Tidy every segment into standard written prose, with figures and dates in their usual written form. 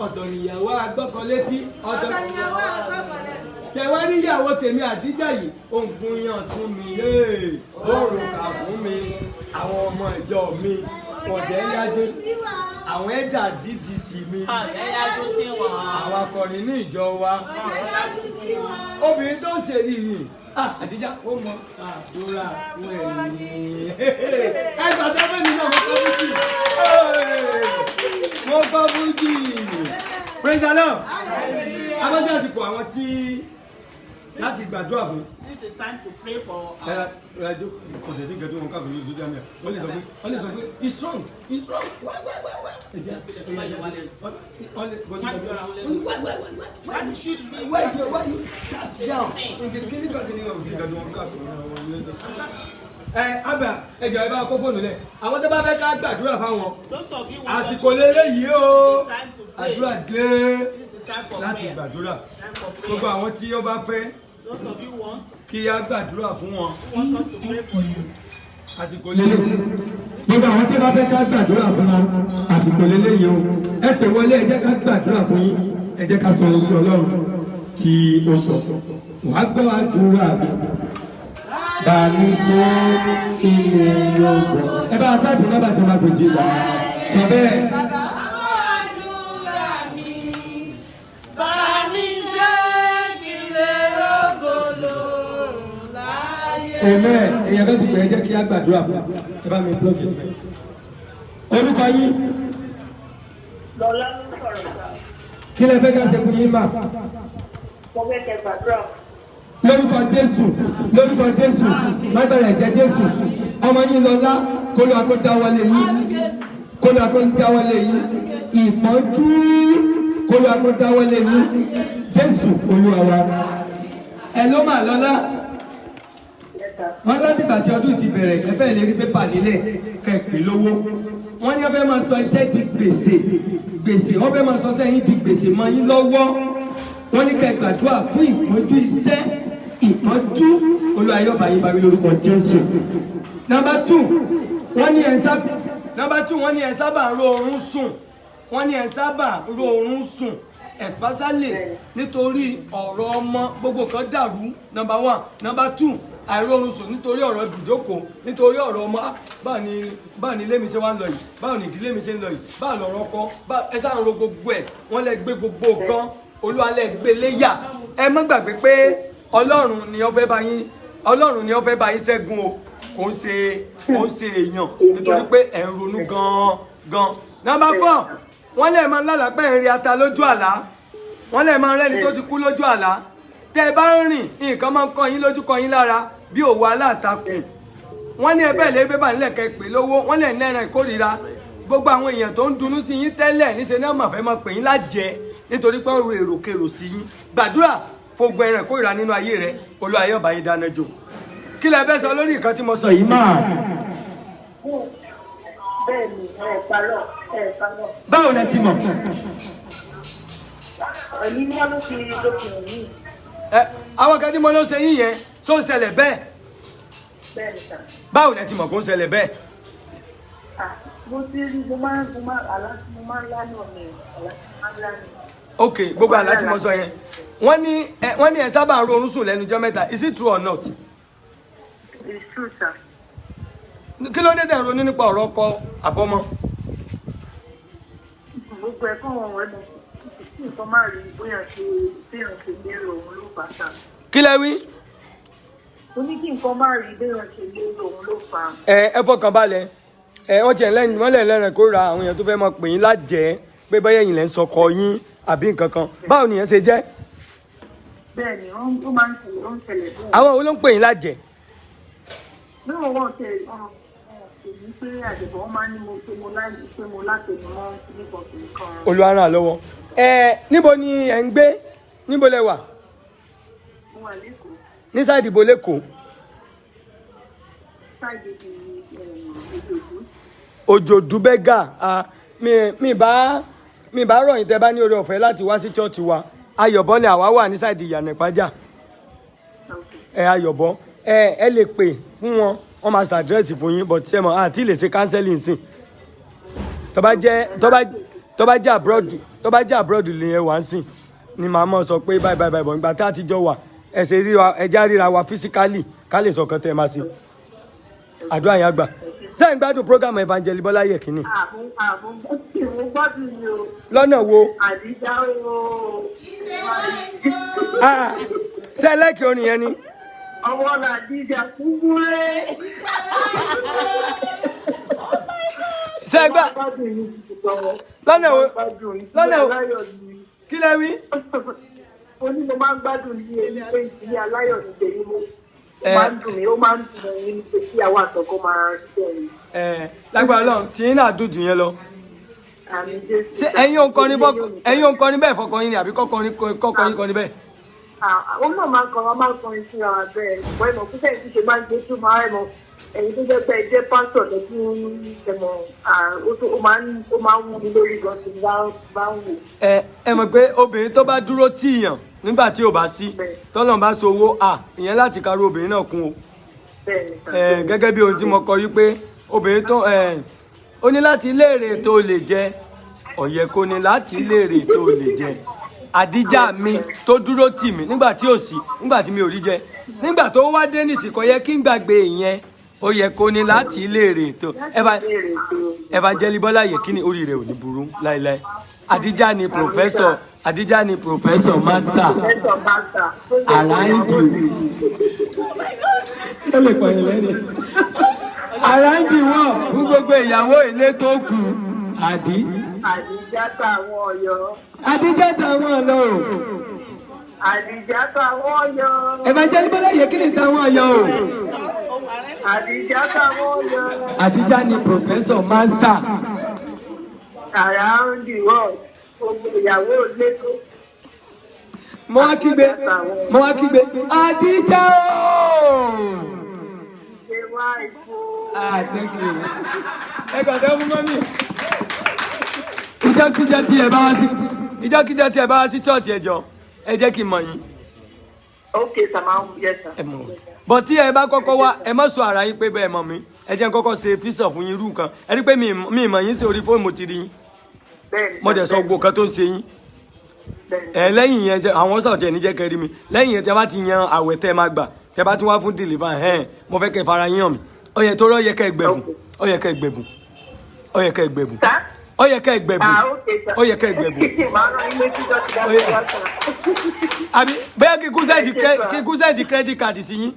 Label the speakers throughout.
Speaker 1: ọ̀tọ̀ níyàwó agbọ́kọlétí
Speaker 2: ọ̀tọ̀ níyàwó agbọ́kọlétí.
Speaker 1: ṣe wá níyàwó tèmi Àdíjà yìí ó ń gúnyàn fún mi ó rùkà fún mi àwọn ọmọ ìjọ mi ọ̀dẹ́ yájú àwọn ẹ̀dà dídì sí mi àwọn akọrin ní ìjọ wa obìnrin tó ń ṣe nìyí Àdíjà ó mọ àdúrà fún ẹ̀yìn ẹgbà tó fẹ́ mi náà mo kọ́ fújì praise the Lord abọ́jà àsìkò àwọn tí láti gbàdúrà fún.
Speaker 3: This is time to pray for.
Speaker 1: Ẹjọ́ kò tẹ̀sí ìgbẹ́jọ́ wọn káfíń lójú ojú àmì wọ́n lè sọ pé he's strong he's strong why. Abba ẹjọ́ ẹ bá kó fóònù lẹ̀ àwọn tó bá fẹ́ ká gbàdúrà fáwọn àsìkò lélẹ́yìí o àdúrà dé láti gbàdúrà gbogbo àwọn tí ó bá fẹ́ kí a gbàdúrà fún wọn àsìkò lélẹ́yìí gbogbo àwọn tí ó bá fẹ́ ká gbàdúrà fún wọn àsìkò lélẹ́yìí o ẹ pè wọlé ẹ jẹ́ ká gbàdúrà fún yín ẹ jẹ́ ká sọ ohun tí Ọlọ́run tí ó sọ wàá gbọ́ àdúrà mi bàmí fún ilé ọgbọ̀n ẹ bá táàbù náà bàtí ọmọ àgbèjì wà sọ bẹ́ẹ̀. Amen. Èèyàn kan ti pè é jẹ́ kí á gbàdúrà fún ẹ bá mi plug it. Orúkọ yín.
Speaker 4: Lọ́lá ló sọ̀rọ̀ sá.
Speaker 1: Kí lẹ fẹ́ ká ṣe fún yín mà?
Speaker 4: Mo fẹ́ kẹ́ gbàdúrà.
Speaker 1: Lórúkọ Jésù, lórúkọ Jésù, lágbára ẹ̀jẹ̀ Jésù, ọmọ yín Lọ́lá kó lóa kó dáwọ́lé yín, kó lóa kó dáwọ́lé yín, ìpọ́njú kó lóa kó dáwọ́lé yín, Jésù Olúwa wa. Ẹ ló mà Lọ́lá. Wọ́n láti ìgbà tí ọdún ti bẹ̀rẹ̀ ẹ fẹ́ lè rí pépà nílẹ̀ kẹ̀pẹ́ lówó. Wọ́n ní ẹ fẹ́ máa sọ iṣẹ́ di gbèsè wọ́n fẹ́ máa sọ sẹ́yìn di gbèsè mọ́ yín lọ́wọ́. Wọ́n ní kẹ́ gbàdúrà fún ìpọ́njú iṣẹ́ ìpọ́njú olùayọ̀bá yín bá rí lórúkọ Jésù. Number 2 wọ́n ní ẹ sábà ro oorun sùn wọ́n ní ẹ sábà ro oorun sùn especially nítorí ọ̀rọ̀ ọmọ gbogbo kan dàrú. Number 1 Number 2 àìrórun sùn nítorí ọ̀rọ̀ ibùdókò nítorí ọ̀rọ̀ ọmọ báwo ni ilé mi ṣe wá ń lọ yìí báwo ni ìdílé mi ṣe ń lọ yìí báwo lọ̀rọ̀ ọkọ ẹ sáà ń ro gbogbo ẹ̀ wọ́n lẹ gbé gbogbo nǹkan Olúwa lẹ gbé léyà ẹ má gbàgbé pé Ọlọ́run ni ó fẹ́ bá yín ṣẹ́gun o kò ń ṣe èèyàn nítorí pé ẹ̀ ń ronú gan. Number 4 wọ́n lè máa lálàá pé ẹ̀ ń rí ata lójú àlá wọ́n lè máa rẹ́ni tó ti kú lójú àlá tẹ́ bá ń rìn nǹkan máa ń kọ́ yín lójú kọ́ yín lára bí òwò aláǹtakùn wọ́n ní ẹbẹ̀ lè bébà nílẹ̀ kẹ́ pè lówó wọ́n lè nẹ́ran ìkórìíra gbogbo àwọn èèyàn tó ń dunú sí yín tẹ́lẹ̀ níṣẹ́ náà mà fẹ́ máa pè yín lájẹ nítorí pé ń ro èròkèrò sí yín gbàdúrà fogun ẹran ìkórìíra nínú ayé rẹ Olúwa yóò bá yín dáná jò kí lẹ fẹ́ sọ lórí nǹkan tí mo sọ yìí máa.
Speaker 4: Bẹ́ẹ̀ni ẹ parọ́.
Speaker 1: báwo lẹ ti mọ̀.
Speaker 4: Èmi ní wọ́n ló fi lókun yìí.
Speaker 1: Àwọn kan tí mo lọ ṣe yín yẹn tó ń ṣẹlẹ̀ bẹ́ẹ̀.
Speaker 4: Bẹ́ẹ̀ni sà.
Speaker 1: Báwo lẹ ti mọ̀ kó ń ṣẹlẹ̀ bẹ́ẹ̀.
Speaker 4: Mo ti rí mo máa ń lá náà ni àlá ni.
Speaker 1: Ok gbogbo àlá tí mo sọ yẹn wọ́n ní ẹ sábà ń ro oorun sùn lẹ́nu ọjọ́ mẹ́ta is it true or not.
Speaker 4: It's true sir.
Speaker 1: Kí ló dé tẹ̀ ń ronú nípa ọ̀rọ̀ ọkọ àbọ́mọ.
Speaker 4: Gbogbo ẹ̀kọ́ wọn wọ́n ní nǹkan máa rí bóyá ṣe lérò òun ló fà á.
Speaker 1: Kí lẹ wí.
Speaker 4: Mo ní kí nǹkan máa rí bóyá ṣe lérò òun ló fà á.
Speaker 1: Ẹ fọkàn balẹ̀ wọ́n tiẹ̀ wọ́n lẹ̀ lẹ́rìn kó ra àwọn èèyàn tó fẹ́ máa pè yín lájẹ́ pé báyẹn yìí lẹ́ ń sọkọ yín àbí nǹkan kan báwo nìyẹn ṣe jẹ́.
Speaker 4: Bẹ́ẹ̀ni ó máa ń ṣẹlẹ̀ bẹ́ẹ̀.
Speaker 1: Àwọn wo ló ń pè yín lájẹ́.
Speaker 4: Náà wọ́n tẹ̀ èyí pé àjẹ̀bọ̀ wọn máa ń ní mo látẹnumọ́ nípa kan.
Speaker 1: Olúwa ràn án lọ́wọ́. Níbo ni ẹ̀ ń gbé níbo lẹ wà.
Speaker 4: Mo wà lẹ́kọ̀ọ́.
Speaker 1: Ní sáìdì ibo lẹ́kọ̀ọ́.
Speaker 4: Sáìdì
Speaker 1: Òjòdú bẹ́gà mi bá rọ̀ yín tẹ́ bá ní oore ọ̀fẹ́ láti wá sí chọ́ọ̀tì wa Ayọ̀bọ ni àwa wà ní sáìdì ìyànà ìpájà Ayọ̀bọ ẹ lè pè fún wọn wọ́n máa ṣàdírẹ́sì fún yín but ṣe mọ̀ àti lè ṣe counseling sí tó bá jẹ́ abroad tó bá jẹ́ abroad lè yẹn wá ń sìn ni màá mọ̀ sọ pé báyìí bọ̀ nígbà tá a ti jọ wà ẹsẹ̀ ẹja ríra wa physically ká lè sọ kan tẹ́ ẹ máa ṣe àdúrà yẹn àgbà sẹ́yìn gbádùn program Evangelist Bọ́lá Yẹ̀kínní. lọ́nà wo.
Speaker 4: Àdìjá o.
Speaker 1: ṣé ẹ lẹ́kì orin yẹn ni.
Speaker 4: ọwọ́ làdíjà kúkúrẹ́.
Speaker 1: ṣé ẹ gbà. lọ́nà wo. kí lẹ wí.
Speaker 4: ó ní mo máa ń gbádùn ní ẹni pé ìdílé aláyọ̀ ní tèmi mo máa ń dùn mí ó máa ń dùn mí ní pé kí àwọn àtọ̀kọ́ máa ṣiṣẹ́ mi.
Speaker 1: lágbára Ọlọ́run tí yín náà dùn jù yẹn lọ. ṣé ẹ̀yin òǹkọrin bẹ́ẹ̀ fọkọrin ni àbí kọ́kọrin kọrin bẹ́ẹ̀.
Speaker 4: ó náà máa ń kọrin máa ń kọrin síra wa bẹ́ẹ̀ ṣùgbọ́n ìmọ̀ fúnṣẹ́ ìdí ṣe máa ń gbé tó máa ń mọ ẹ̀yin tó jẹ́ pé ẹ jẹ́ pásítọ̀ lẹ́kún ẹ̀mọ̀ ó máa ń wú mi lórí gan tí bá ń wò.
Speaker 1: ẹ mọ̀ pé obìnrin tó bá dúró tíyàn nígbà tí ò bá sí tọ́lọ́run bá so owó ìyẹn láti karú obìnrin náà kún o. gẹ́gẹ́ bí ohun tí mo kọ yí pé obìnrin tó ó ní láti léèrè tó lè jẹ ọ̀yẹ̀ kò ní láti léèrè tó lè jẹ àdíjà mi tó dúró tì mí nígbà tí ò sí nígbà tí mi ò rí jẹ nígbà tó wá dé nìsíkọ yẹ kí n gbàgbé ìyẹn ó yẹ kó ní láti léèrè tó Evangelist Bọ́lá Yẹ̀kínní orí rẹ̀ ò ní burú láéláé àdíjà ni professor master aláìdì ẹ lè pààyàn lẹ́rìí aláìdì wọn fún gbogbo ìyàwó ilé tó kù
Speaker 4: Àdìjá táwọn Ọ̀yọ́.
Speaker 1: Àdìjá táwọn Ọ̀yọ́.
Speaker 4: Àdìjá táwọn Ọ̀yọ́.
Speaker 1: Evangelist Bọ́lá Yẹ̀kínní táwọn Ọ̀yọ́ o.
Speaker 4: Àdìjá táwọn Ọ̀yọ́.
Speaker 1: Àdìjá ni professor master.
Speaker 4: Around the world, gbogbo ìyàwó ilé tó.
Speaker 1: Mo wá kígbe Àdìjá o.
Speaker 4: Ṣé wá ìfò.
Speaker 1: Thank you. Ẹ kàn tẹ́ fún mọ́mí. Ìjọ́kíjọ́ tí ẹ bá wá sí church ẹjọ́ ẹ jẹ́ kí n mọ̀ yín.
Speaker 4: Okay, sir, yes, sir.
Speaker 1: Ẹ mọ̀ bọ̀ tí ẹ bá kọ́kọ́ wá ẹ má sọ ara yín pé bẹ́ẹ̀ mọ̀ mí ẹ jẹ́ kọ́kọ́ ṣe físọ̀ fún yín irú nǹkan ẹ rí pé mi mọ̀ yín sí orí fóònù mo ti rí yín mo dẹ̀ sọ gbogbo kan tó ń ṣe yín lẹ́yìn yẹn àwọn sọ̀tì ẹ̀ ní jẹ́ kẹrí mi lẹ́yìn yẹn tí a bá ti yan àwẹ̀ tẹ́ máa gbà tẹ́ bá tún wá fún deliver mo fẹ́ kẹ́ fara yín hàn mi ó yẹ tó rọ́ yẹ kẹ́ gbẹ̀bùn ó yẹ kẹ́ gbẹ̀bùn ó yẹ kẹ́ gbẹ̀bùn ó yẹ kẹ́ gbẹ̀bùn ó yẹ kẹ́ gbẹ̀bùn. àbí bẹ́ẹ̀ kí kú sẹ́ẹ̀dì credit card sí yín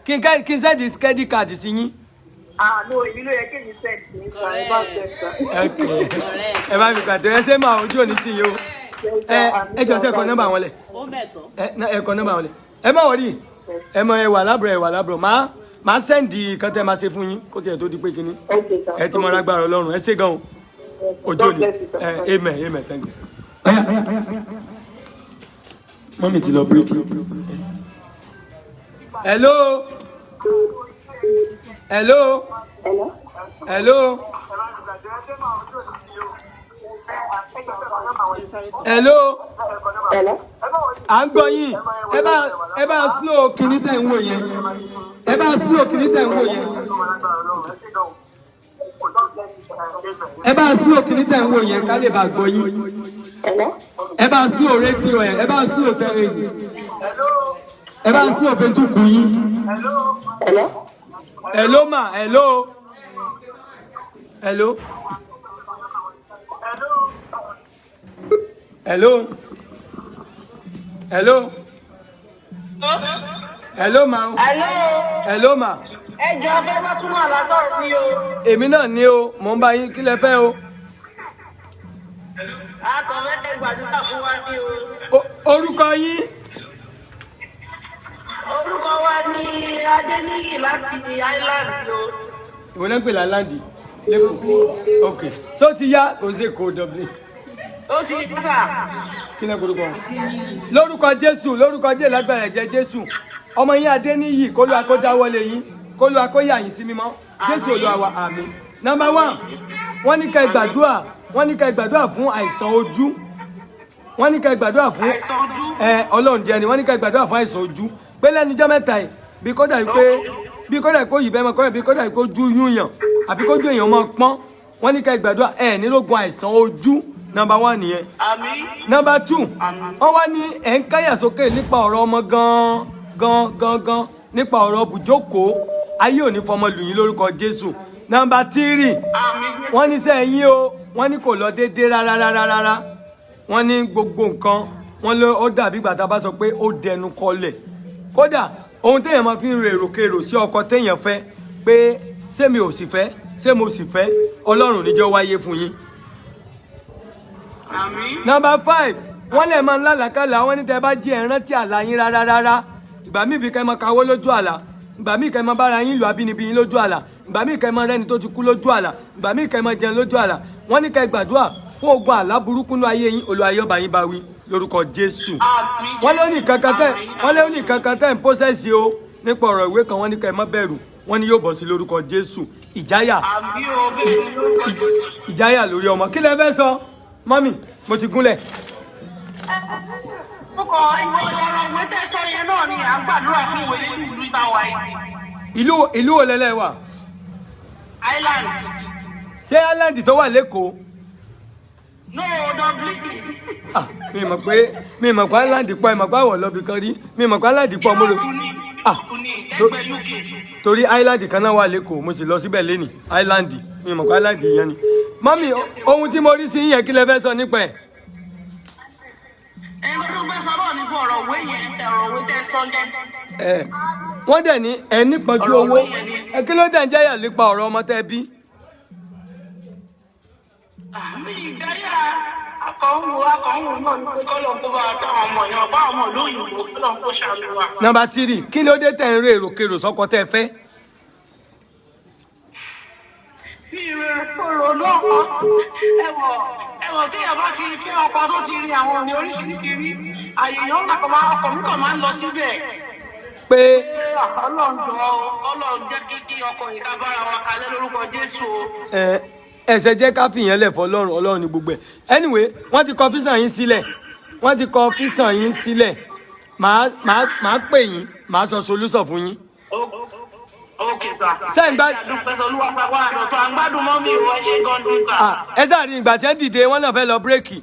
Speaker 1: kí n sẹ́ẹ̀dì credit card sí yín.
Speaker 4: No, èmi ló yẹ kí mi sẹ́ẹ̀dì ní ìgbà ẹ bá fẹ́ sọ.
Speaker 1: ẹ bá mi kàtẹ́ ẹ ṣe máa ojú òní tì yín o ẹ jọ sí ẹ̀kọ́ nọ́mbà wọn lẹ̀ ẹ̀kọ́ nọ́mbà wọn lẹ̀ ẹ má wọrí ẹ mọ ẹ wà lábúrò máa sẹ́ǹdì kan tẹ́ máa ṣe fún yín kó tiẹ̀ tó di pé kínní ẹ ti mọ lágbára Ọlọ́run ẹ ṣe gan o ojú òní amen thank you. mọ́mí ti lọ bíríkì. hello. à ń gbọ́ yín ẹ bá slow kìíní tẹ̀ ń wò yẹn ẹ bá slow kìíní tẹ̀ ń wò yẹn ká lè bá gbọ́ yín ẹ bá slow rédíò yẹn ẹ bá slow tẹ̀lé ẹ bá slow Facebook yín. Hello ma, hello. Hello ma. Hello ma.
Speaker 4: Ẹ jọ̀ọ́ fẹ́ bá túmọ̀ lásọ̀rọ̀ ní o.
Speaker 1: Èmi náà ní o, mò ń bá yín kí lẹ fẹ́ o.
Speaker 4: A kò fẹ́ tẹ gbàdúrà fún wa ní o.
Speaker 1: Orúkọ yín.
Speaker 4: Orúkọ wa ní Adéníyì láti Island o.
Speaker 1: Ìwọ náà ń pè láńláńdì lẹ́kọ̀ọ́. Ok, so ti yá kò sí èkó Dublin.
Speaker 4: Ó ti yá sà.
Speaker 1: Kí ni orúkọ wọn? Lórúkọ Jésù lágbára ẹ̀jẹ̀ Jésù. Ọmọ yín Adéníyì k'Olúwa kó dáwọ́lé yín k'Olúwa kó yà yín sí mímọ́. Jésù Olúwa wa àmín. Number 1, wọ́n ní ká gbàdúrà fún àìsàn ojú. Wọ́n ní ká gbàdúrà fún Ọlọ́run jẹ́ ni wọ́n ní ká gbàdúrà fún àìsàn ojú. Pé lẹ́nu ọjọ́ mẹ́ta yìí bí kódà kó yìí bẹ́ẹ̀ mọ́ kọ́yọ̀ bí kódà kó ju yún yàn àbí kó ju èèyàn mọ́ pọ́n wọ́n ní ká gbàdúrà ẹ̀ nílògùn àìsàn ojú number 1 nìyẹn. number 2 wọ́n wá ní ẹ̀ ń káyà sókè nípa ọ̀rọ̀ ọmọ gan nípa ọ̀rọ̀ bùjókòó ayé ò ní fọmọ lù yín lórúkọ Jésù. number 3 wọ́n ní sẹ́yìn o wọ́n ní kò lọ déédéé rárá wọ́n ní gbogbo nǹkan wọ́n ló ó dàbí ìgbà tá a bá sọ pé ó dẹnu kọlẹ̀ kódà ohun téèyàn máa fi ń rèrò sí ọkọ téèyàn fẹ́ pé ṣé mi ò sì fẹ́ ṣé mo sì fẹ́ Ọlọ́run níjọ́ wáyé fún yín. number 5 wọ́n lè máa ń lálàkàlà wọ́n ní tẹ́ bá jí ẹ̀ rántí àlá yín rárá ìgbà míì bí kẹ́ máa kawó lójú àlá ìgbà míì kẹ́ máa bára yín lù abínibí yín lójú àlá ìgbà míì kẹ́ máa rẹ́ni tó ti kú lójú àlá ìgbà míì kẹ́ máa jẹun lójú àlá wọ́n ní kẹ́ gbàdúrà fún ogun àlá burúkú nínú ayé yín Olúwa yóò bá yín bá wí lórúkọ Jésù. wọ́n lé ní kankan tẹ́ ń pósẹ́sì o nípa ọ̀rọ̀ ìwé kan wọ́n ní kẹ́ má bẹ̀rù wọ́n ní yóò bọ̀ sí lórúkọ Jésù. ìjáyà lórí ọmọ kí lẹ fẹ́ sọ mọ́mì mo ti gúnlẹ̀.
Speaker 3: Ọkọ̀ ìwé tẹ́sán yẹn náà ni à ń gbàdúrà fún ìwé ìlú ìtawà yìí.
Speaker 1: ìlú wo lẹ́lẹ́ wà?
Speaker 3: Island.
Speaker 1: ṣé island tó wà lẹ́kọ̀ọ́?
Speaker 3: No, Dublin.
Speaker 1: mi mọ̀ pé island pọ̀ ìmọ̀ pé àwọ̀ lọ́bì kan rí mi mọ̀ pé island pọ̀ mo lò. torí island kan náà wà lẹ́kọ̀ọ́ mo sì lọ síbẹ̀ lẹ́nìí island mi mọ̀ pé island yẹn ni. mọ́mì ohun tí mo rí sí yẹn kí lẹ fẹ́ sọ nípa ẹ̀?
Speaker 3: ẹni tó gbé sọ́rọ̀ nípa ọ̀rọ̀ òwe yẹn tẹ̀rọ̀ òwe tẹ́ sọ́lẹ̀.
Speaker 1: wọ́n dẹ̀ ní ẹ nípọ̀jù owó kí ló dẹ̀ ń jẹ́yà nípa ọ̀rọ̀ ọmọ tẹ́ bí?
Speaker 3: àmì ìdáyà akọ̀hún náà ní pé kọ́lọ̀ kó bá táwọn ọmọ yẹn bá ọmọ lóyìnbó kọ́lọ̀ kó ṣàlù wa.
Speaker 1: number 3 kí ló dé tẹ̀ ń rè èròkèrò sọ́kọ tẹ́ fẹ́?
Speaker 3: bí ìrèrò náà ẹ̀wọ̀ tí yàrá ti fẹ́ ọkọ tó ti rí àwọn òní oríṣiríṣi rí àyè yóò ọkọ̀ mi kàn máa ń lọ síbẹ̀.
Speaker 1: pé
Speaker 3: Ọlọ́run jẹ́ kí ọkọ yìí ká bára wa kalẹ̀ lórúkọ Jésù o.
Speaker 1: ẹsẹ̀ jẹ́ ká fìyẹn lẹ̀ fọlọ́run Ọlọ́run ní gbogbo ẹ̀. anyway wọ́n ti kọ físàn yín sílẹ̀ màá pè yín màá sọ solúsọ̀ fún yín.
Speaker 3: Okay, sir.
Speaker 1: Sẹ́yìn gbá. Ẹ sáà ní ìgbà tí ẹ dìde wọ́n náà fẹ́ lọ bírèkì.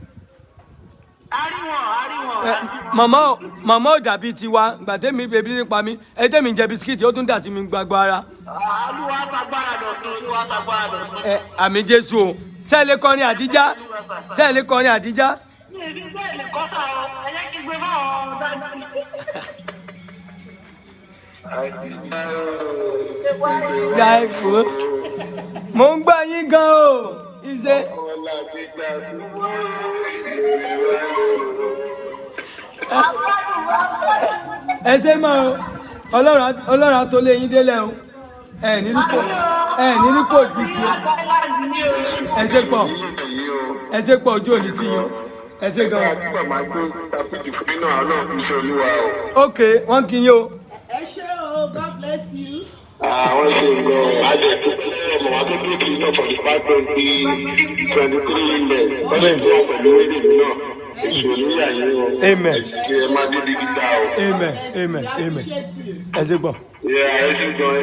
Speaker 1: Màmá ò dàbí tiwa ìgbà tẹ́mi bèbí nípa mi ẹ tẹ́mi jẹ bisikíìtì ó tún dà sí mi gbàgbọ́ ara. Àmì Jésù o sẹ́ẹ̀ lè kọrin Àdíjá mo ń gbà yín gan o ìṣe. ẹ ṣe máa o Ọlọ́run á tó lé yín délẹ̀ o ẹ nínú kò dìtì ẹ ṣe pọ̀ ojú òní ti yan ẹ ṣe gan. ok wọ́n kì í yín o.
Speaker 2: ẹ ṣé o, God bless you.
Speaker 5: Àwọn ṣe gan adé dúpẹ́ mọ̀mọ́ tó dúró kì í náà for the past 23 years tọ́jú tí wọ́n pẹ̀lú èdè mi náà èso níyà yín o ẹ̀sìn tí ẹ máa débi gíga o.
Speaker 1: amen ẹ ṣe gbọ́.
Speaker 5: ẹ ṣe gan